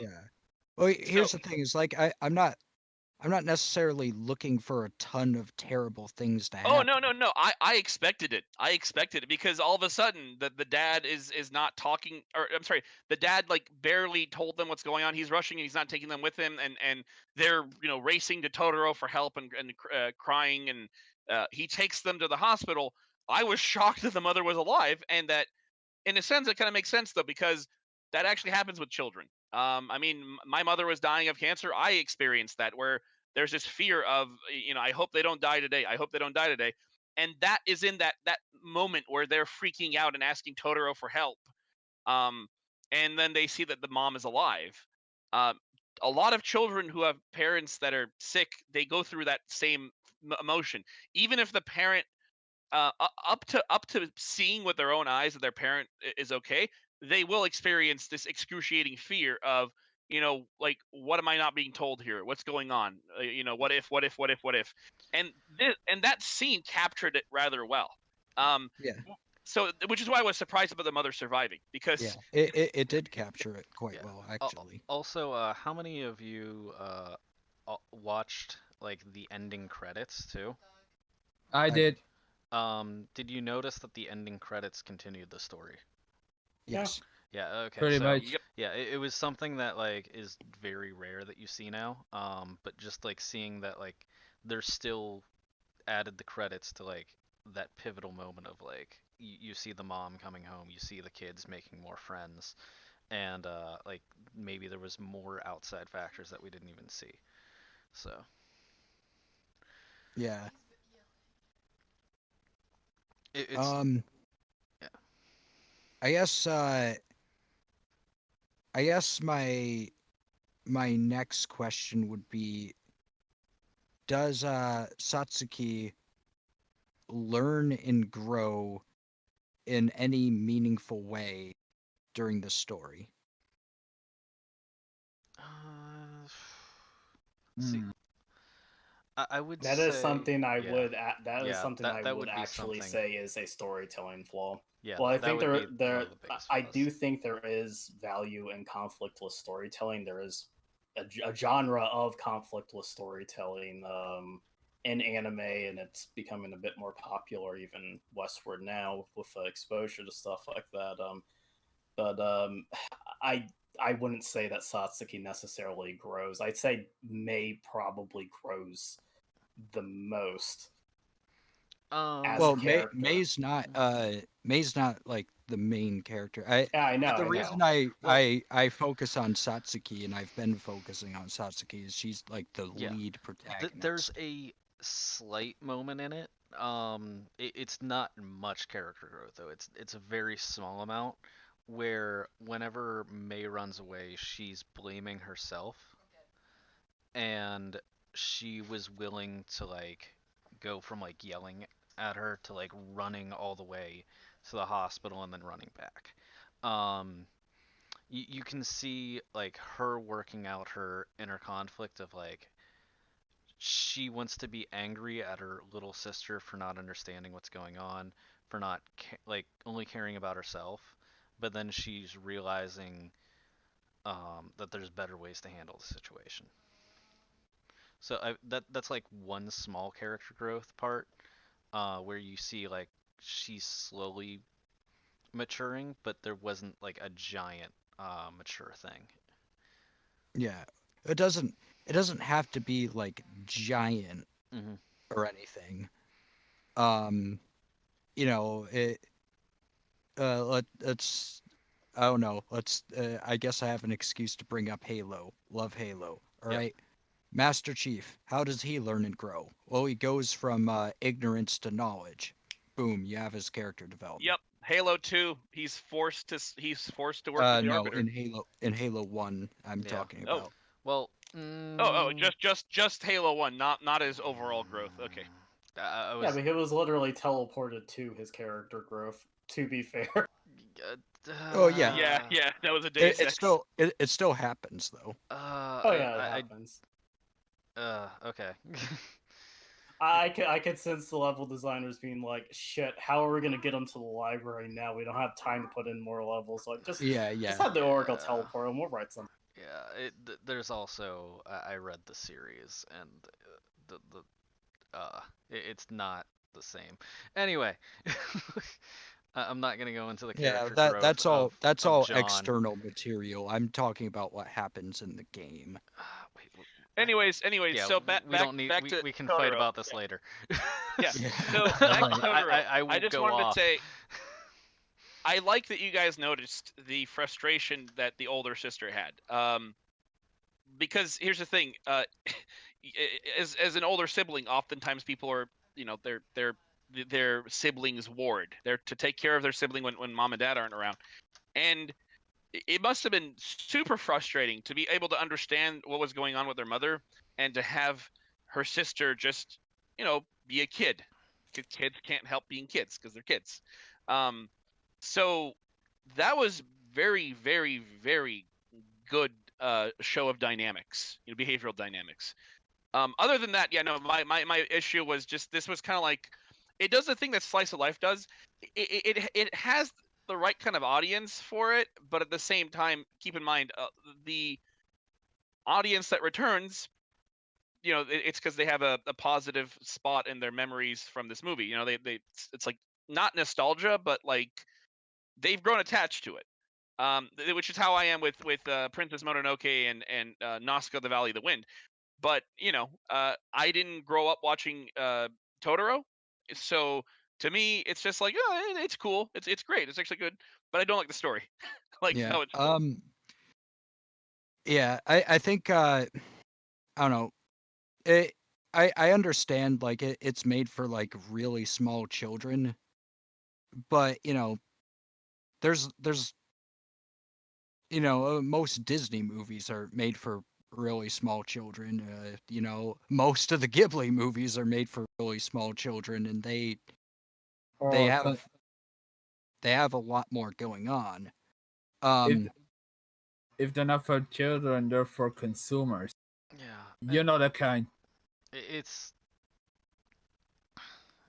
Well, So here's the thing: is like I'm not necessarily looking for a ton of terrible things to oh, happen. no, no, no. I expected it. I expected it because all of a sudden the dad is not talking, or I'm sorry, the dad like barely told them what's going on. He's rushing and he's not taking them with him, and they're racing to Totoro for help and crying, and he takes them to the hospital. I was shocked that the mother was alive, and that in a sense it kind of makes sense though, because that actually happens with children. I mean, my mother was dying of cancer. I experienced that, where there's this fear of, I hope they don't die today. I hope they don't die today. And that is in that moment where they're freaking out and asking Totoro for help. Um, and then they see that the mom is alive. Um, a lot of children who have parents that are sick, they go through that same emotion. Even if the parent, up to seeing with their own eyes that their parent is okay, they will experience this excruciating fear of, like, what am I not being told here? What's going on? What if, what if, what if, what if? And that scene captured it rather well. Um, Yeah, so which is why I was surprised about the mother surviving, yeah. because It did capture it quite Yeah. well, actually. Also, how many of you watched like the ending credits too? I I did. did. Did you notice that the ending credits continued the story? Yeah. Yes. Yeah, okay. Pretty So, much. yep, yeah, it was something that like is very rare that you see now. But just like seeing that like they're still added the credits to like that pivotal moment of like you see the mom coming home, you see the kids making more friends, and like maybe there was more outside factors that we didn't even see. So, Yeah. it's Um. yeah. I guess. I guess my next question would be: does Satsuki learn and grow in any meaningful way during the story? Uh, see, Hmm. I would That is say something yeah, that is yeah. something That I that would would be actually something. say is a storytelling flaw. Yeah, Well, I that think would be one there of the biggest I flaws. do think there is value in conflictless storytelling. There is a genre of conflictless storytelling in anime, and it's becoming a bit more popular even westward now with exposure to stuff like that. But I I wouldn't say that Satsuki necessarily grows. I'd say May probably grows the most as a Well, Um, character. May's not like the main character. I Yeah, I know, the I reason know. I well, I I focus on Satsuki and I've been focusing on Satsuki is she's like the yeah. lead There's protagonist. a slight moment in it. It's not much character growth though. It's a very small amount where whenever May runs away, she's blaming herself, and she was willing to like go from like yelling at her to like running all the way to the hospital and then running back. Um, you can see like her working out her inner conflict of like she wants to be angry at her little sister for not understanding what's going on, for not like only caring about herself, but then she's realizing that there's better ways to handle the situation. So that's like one small character growth part, where you see like she's slowly maturing, but there wasn't like a giant mature thing. Yeah. It doesn't it doesn't have to be like giant Hmm. or anything. Um, you know, let's I don't know. Let's I guess I have an excuse to bring up Halo. Love Halo. All Yep. right. Master Chief, how does he learn and grow? Well, he goes from ignorance to knowledge. Boom, you have his character development. Yep. Halo 2, he's forced to work with the No, Arbiter. in Halo 1 I'm Yeah. talking Oh. about. Well, Just Halo 1, not his overall growth. Okay. I Yeah, was. but he was literally teleported to his character growth. To be fair, Oh yeah, Yeah, that was a Deus Ex. it still happens though. oh yeah, it happens. Okay. I could sense the level designers being like, "Shit, how are we gonna get him to the library now? We don't have time to put in more levels. Like, Yeah, just yeah. have the Oracle Yeah. teleport, and we'll write something." Yeah, there's also I read the series and it's not the same. Anyway, I'm not gonna go into the Yeah, character growth that's of all John. external material. I'm talking about what happens in the game. Wait, Anyways, yeah, so we don't need back to we can fight Totoro. about this later. Yeah. Yeah. So back to Alright. Totoro. I I will just go wanted to off. say I like that you guys noticed the frustration that the older sister had. Because here's the thing, as an older sibling, oftentimes people are, their siblings' ward. They're to take care of their sibling when mom and dad aren't around, and it must have been super frustrating to be able to understand what was going on with their mother and to have her sister just, be a kid. Kids can't help being kids because they're kids. Um, so that was very, very, very good show of dynamics, behavioral dynamics. Other than that, yeah, no, my issue was just this was kind of like it does the thing that Slice of Life does. It has the right kind of audience for it, but at the same time, keep in mind the audience that returns. It's because they have a positive spot in their memories from this movie. It's like not nostalgia, but like they've grown attached to it. Which is how I am with Princess Mononoke and Nazca: The Valley of the Wind. But I didn't grow up watching Totoro, so to me, it's just like, oh, it's cool, it's great, it's actually good, but I don't like the story, like Yeah. how it's told. Yeah, I think I don't know. It I understand like it's made for like really small children, but there's most Disney movies are made for really small children. Most of the Ghibli movies are made for really small children, and they Or they have a lot more going on. if Um, if they're not for children, they're for consumers. Yeah, You know the kind. it's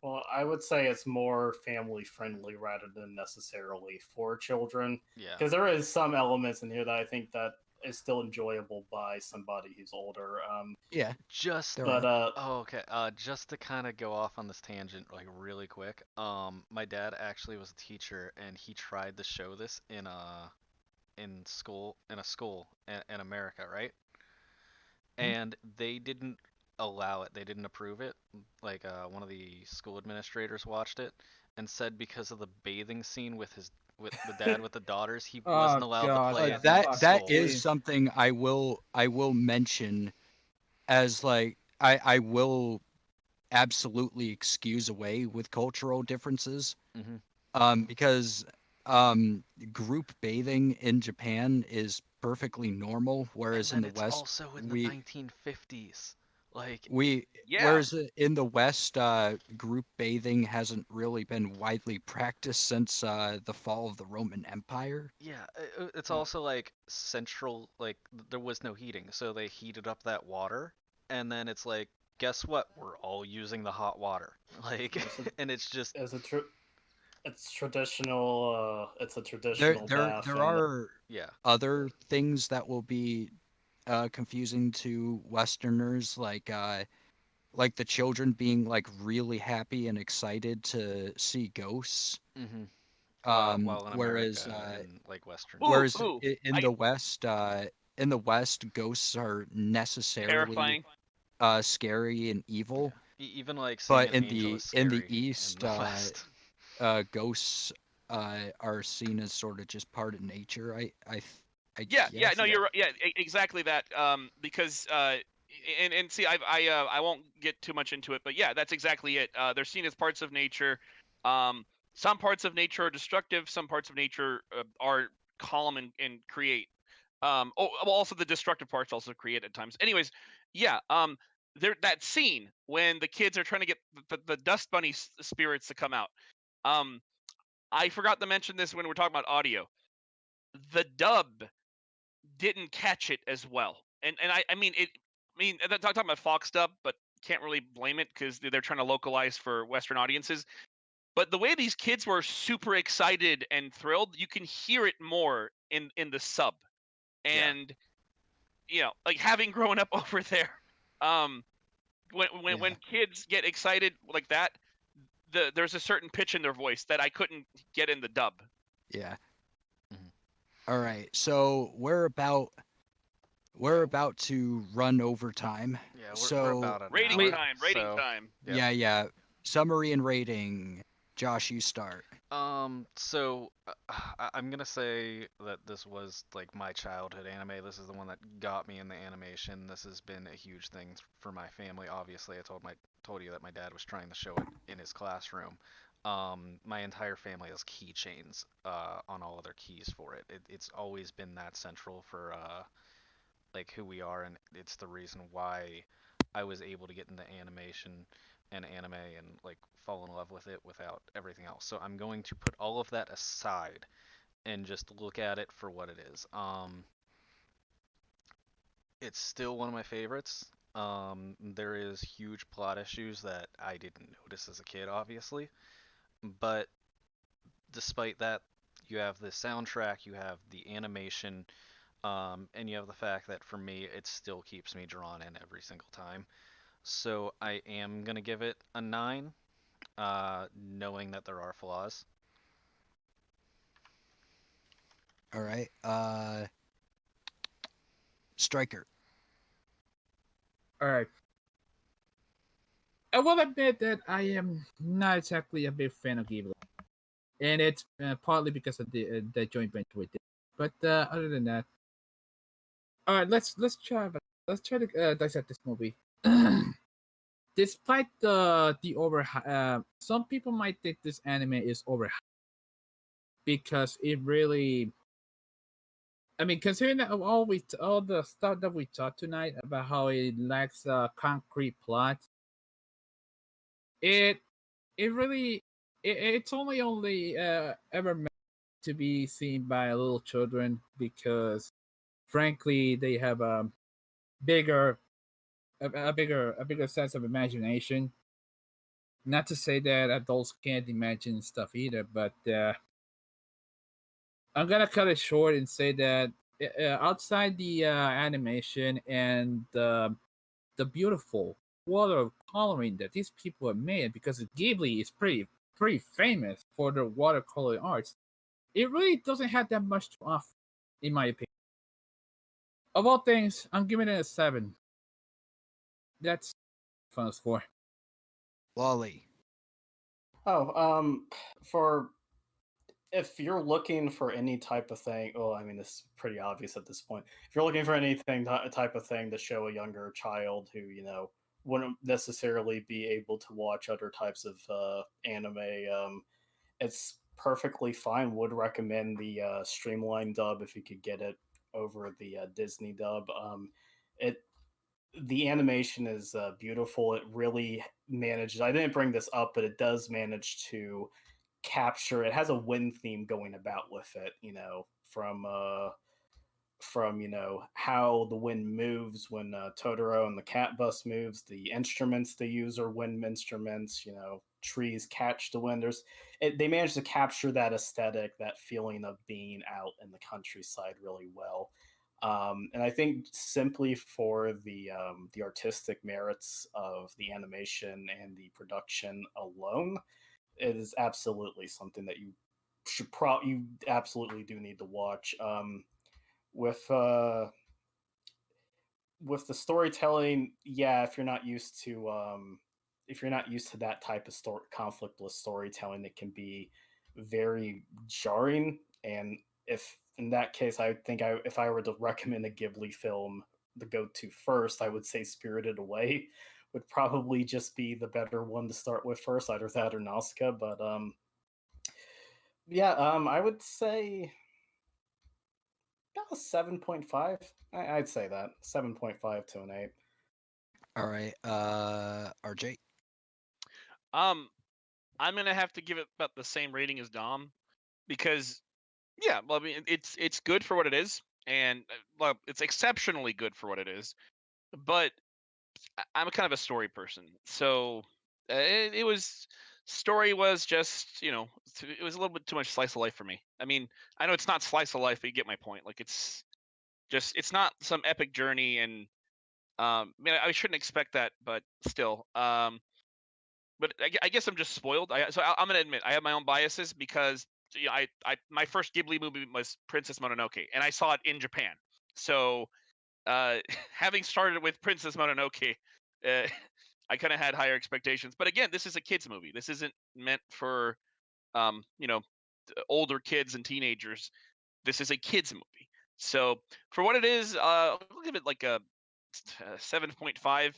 Well, I would say it's more family friendly rather than necessarily for children, yeah. because there is some elements in here that I think that is still enjoyable by somebody who's older. yeah, Just there But are. Oh, okay. Just to kind of go off on this tangent, like really quick. My dad actually was a teacher, and he tried to show this in a school in America, right? And they didn't allow it. They didn't approve it. Like one of the school administrators watched it and said because of the bathing scene with the dad with the daughters, he Oh wasn't allowed to god, play it in That the that school. is something I will mention as like I will absolutely excuse away with cultural differences. Hmm. Because group bathing in Japan is perfectly normal, And whereas in then the it's West also in the we 1950s. Like, we Yeah, whereas in the West group bathing hasn't really been widely practiced since the fall of the Roman Empire. yeah, it's uh, also like central, like there was no heating, so they heated up that water, and then it's like, guess what? We're all using the hot water. Like, as a, and it's just, as a tr- It's traditional. It's a There traditional there bath, there and are Yeah. other things that will be confusing to Westerners, like the children being like really happy and excited to see ghosts. Mm-hmm. While in Whereas America and like Western. Ooh, whereas ooh, in I the West, ghosts are necessarily terrifying. scary and Yeah. evil, Even like seeing but an angel is in the scary in East, the West. ghosts are seen as sort of just part of nature. I Yeah, yeah, guess. no, Yeah. you're right. Yeah, exactly that. Because and see, I won't get too much into it, but yeah, that's exactly it. They're seen as parts of nature. Um, some parts of nature are destructive. Some parts of nature are calm and create. Well, also the destructive parts also create at times. Anyways, yeah. There that scene when the kids are trying to get the dust bunny spirits to come out. Um, I forgot to mention this when we're talking about audio. The dub didn't catch it as well. And I mean it. I mean, I'm talking about Fox dub, but can't really blame it because they're trying to localize for Western audiences. But the way these kids were super excited and thrilled, you can hear it more in the sub. Yeah. And like having grown up over there, um, when Yeah, kids get excited like that, there's a certain pitch in their voice that I couldn't get in the dub. yeah. Mhm. All right, so we're Yeah. about to run over time. Yeah, we're So about an Rating Wait. hour. time, rating So, time. yep. yeah, yeah. Summary and rating. Josh, you start. So I'm gonna say that this was like my childhood anime. This is the one that got me in the animation. This has been a huge thing for my family. Obviously, I told you that my dad was trying to show it in his classroom. My entire family has keychains on all of their keys for it. It's always been that central for like who we are, and it's the reason why I was able to get into animation and anime and like fall in love with it without everything else. So I'm going to put all of that aside and just look at it for what it is. It's still one of my favorites. There is huge plot issues that I didn't notice as a kid, obviously, but despite that, you have the soundtrack, you have the animation, and you have the fact that for me, it still keeps me drawn in every single time. So I am gonna give it a 9, knowing that there are flaws. All right. Striker. All right. I will admit that I am not exactly a big fan of Ghibli, and it's partly because of the joint venture with it. But other than that, all right, let's try to dissect this movie. Despite the over, some people might think this anime is over because it really. I mean, considering that all the stuff that we talked tonight about how it lacks a concrete plot, it it really it's only ever meant to be seen by little children because frankly they have bigger a bigger sense of imagination. Not to say that adults can't imagine stuff either, but I'm gonna cut it short and say that outside the animation and the beautiful watercoloring that these people have made, because Ghibli is pretty famous for their watercolor arts, it really doesn't have that much to offer, in my opinion. Of all things, I'm giving it a 7. That's final score. Lolly. oh, for if you're looking for any type of thing, well, I mean, this is pretty obvious at this point. If you're looking for anything type of thing to show a younger child who wouldn't necessarily be able to watch other types of anime, it's perfectly fine. Would recommend the streamlined dub if you could get it over the Disney dub. It The animation is beautiful. It really manages. I didn't bring this up, but it does manage to capture. It has a wind theme going about with it. From from how the wind moves when Totoro and the cat bus moves. The instruments they use are wind instruments. Trees catch the wind. They managed to capture that aesthetic, that feeling of being out in the countryside really well. And I think simply for the artistic merits of the animation and the production alone, it is absolutely something that you absolutely do need to watch. With uh, with the storytelling, yeah, if you're not used to that type of conflictless storytelling, it can be very jarring. And if in that case, I think if I were to recommend a Ghibli film to go to first, I would say Spirited Away would probably just be the better one to start with first, either that or Nausicaa. But yeah, I would say about a 7.5. I'd say that 7.5 to an 8. All right, RJ. Um, I'm gonna have to give it about the same rating as Dom because yeah, well, I mean, it's good for what it is, and well, it's exceptionally good for what it is. But I'm kind of a story person, so it was story was just it was a little bit too much slice of life for me. I mean, I know it's not slice of life, but you get my point. Like it's not some epic journey, and I mean, I shouldn't expect that, but still, but I guess I'm just spoiled. I'm gonna admit I have my own biases because my first Ghibli movie was Princess Mononoke, and I saw it in Japan. So having started with Princess Mononoke, uh, I kind of had higher expectations. But again, this is a kids movie. This isn't meant for older kids and teenagers. This is a kids movie. So for what it is, I'll give it like a 7.5.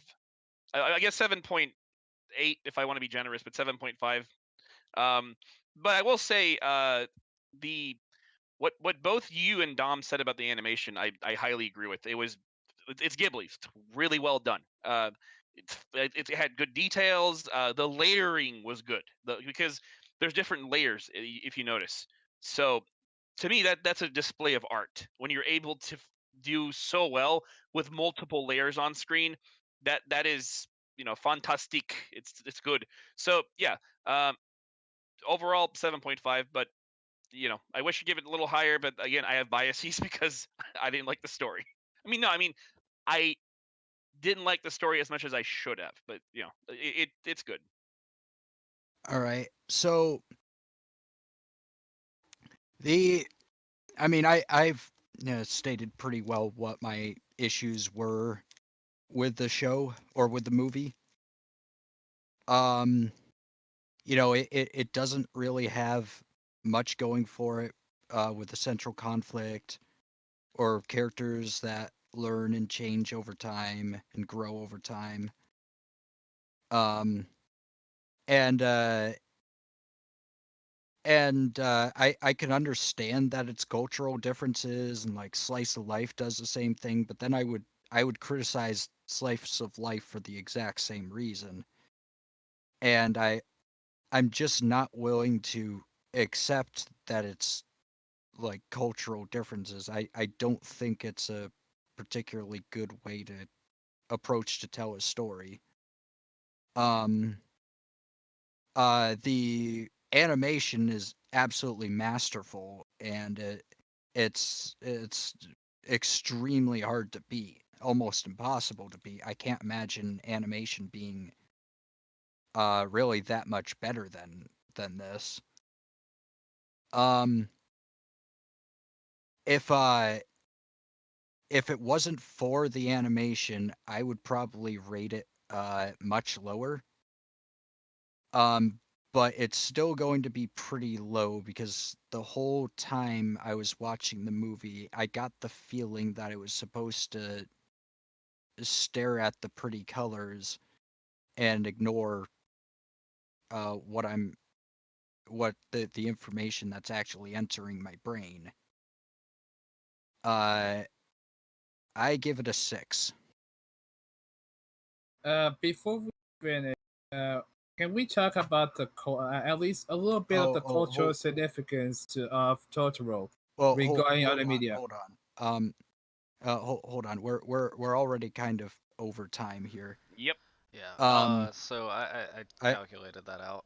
I guess 7.8 if I want to be generous, but 7.5. Um, but I will say the what both you and Dom said about the animation, I highly agree with. It's Ghibli. It's really well done. It had good details. The layering was good because there's different layers if you notice. So to me, that's a display of art when you're able to do so well with multiple layers on screen. That is fantastic. It's good. So yeah, um, overall 7.5, but I wish you'd give it a little higher, but again, I have biases because I didn't like the story. I mean, no, I mean, I didn't like the story as much as I should have, but it's good. All right. So the I mean, I've stated pretty well what my issues were with the show or with the movie. Um, it doesn't really have much going for it with the central conflict or characters that learn and change over time and grow over time. Um, and I can understand that it's cultural differences and like slice of life does the same thing, but then I would criticize slice of life for the exact same reason. And I'm just not willing to accept that it's like cultural differences. I don't think it's a particularly good way to approach to tell a story. Um the animation is absolutely masterful, and it's extremely hard to beat, almost impossible to beat. I can't imagine animation being really that much better than this. Um if uh if it wasn't for the animation, I would probably rate it much lower. Um, but it's still going to be pretty low because the whole time I was watching the movie, I got the feeling that it was supposed to stare at the pretty colors and ignore what the information that's actually entering my brain. Uh, I give it a 6. Before we finish, uh, can we talk about at least a little bit of Oh, the oh, cultural significance of Totoro well, regarding hold other on, media? hold on. Hold on. We're already kind of over time here. Yep. Yeah. Um, So I I calculated that out.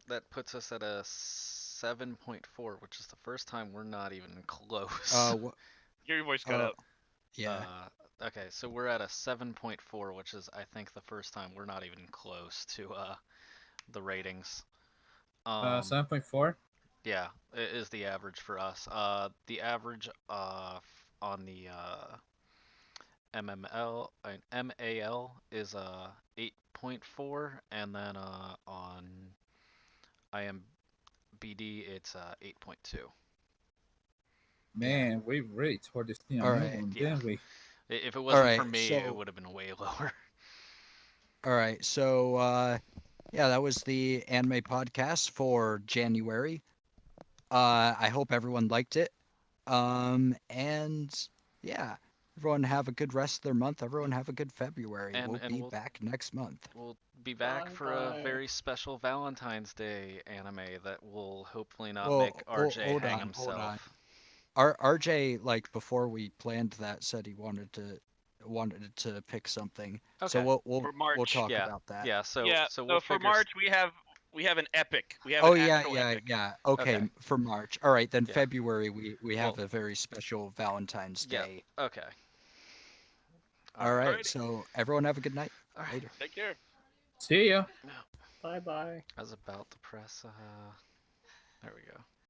That puts us at a 7.4, which is the first time we're not even close. Your voice cut out. yeah. Okay, so we're at a 7.4, which is I think the first time we're not even close to the ratings. 7.4. Yeah, it is the average for us. The average on the MML and MAL is 8.4, and then on IMBD it's 8.2. Man, we really tore this thing a All new right. one, Yeah. didn't we? If it All wasn't for right. me, it So would have been way lower. all right. So yeah, that was the anime podcast for January. I hope everyone liked it. And yeah, everyone have a good rest of their month. Everyone have a good February. And We'll and be we'll back next month. we'll be back Bye for a bye. very special Valentine's Day anime that will hopefully not make Well, RJ hold hang on, hold on. himself. RJ, like before we planned that, said he wanted to pick something. So Okay. we'll For we'll March. talk Yeah. about that. Yeah. So Yeah. so we'll So for figure. March we have an epic. We have Oh an yeah, actual yeah, epic. yeah. Okay, Okay. for March. All right, then Yeah. February we have Well. a very special Valentine's Yeah. Day. Okay. All All right. right, Alrighty. so everyone have a good night. All right. Later. Take care. See ya. Now, Bye bye. I was about to press. There we go.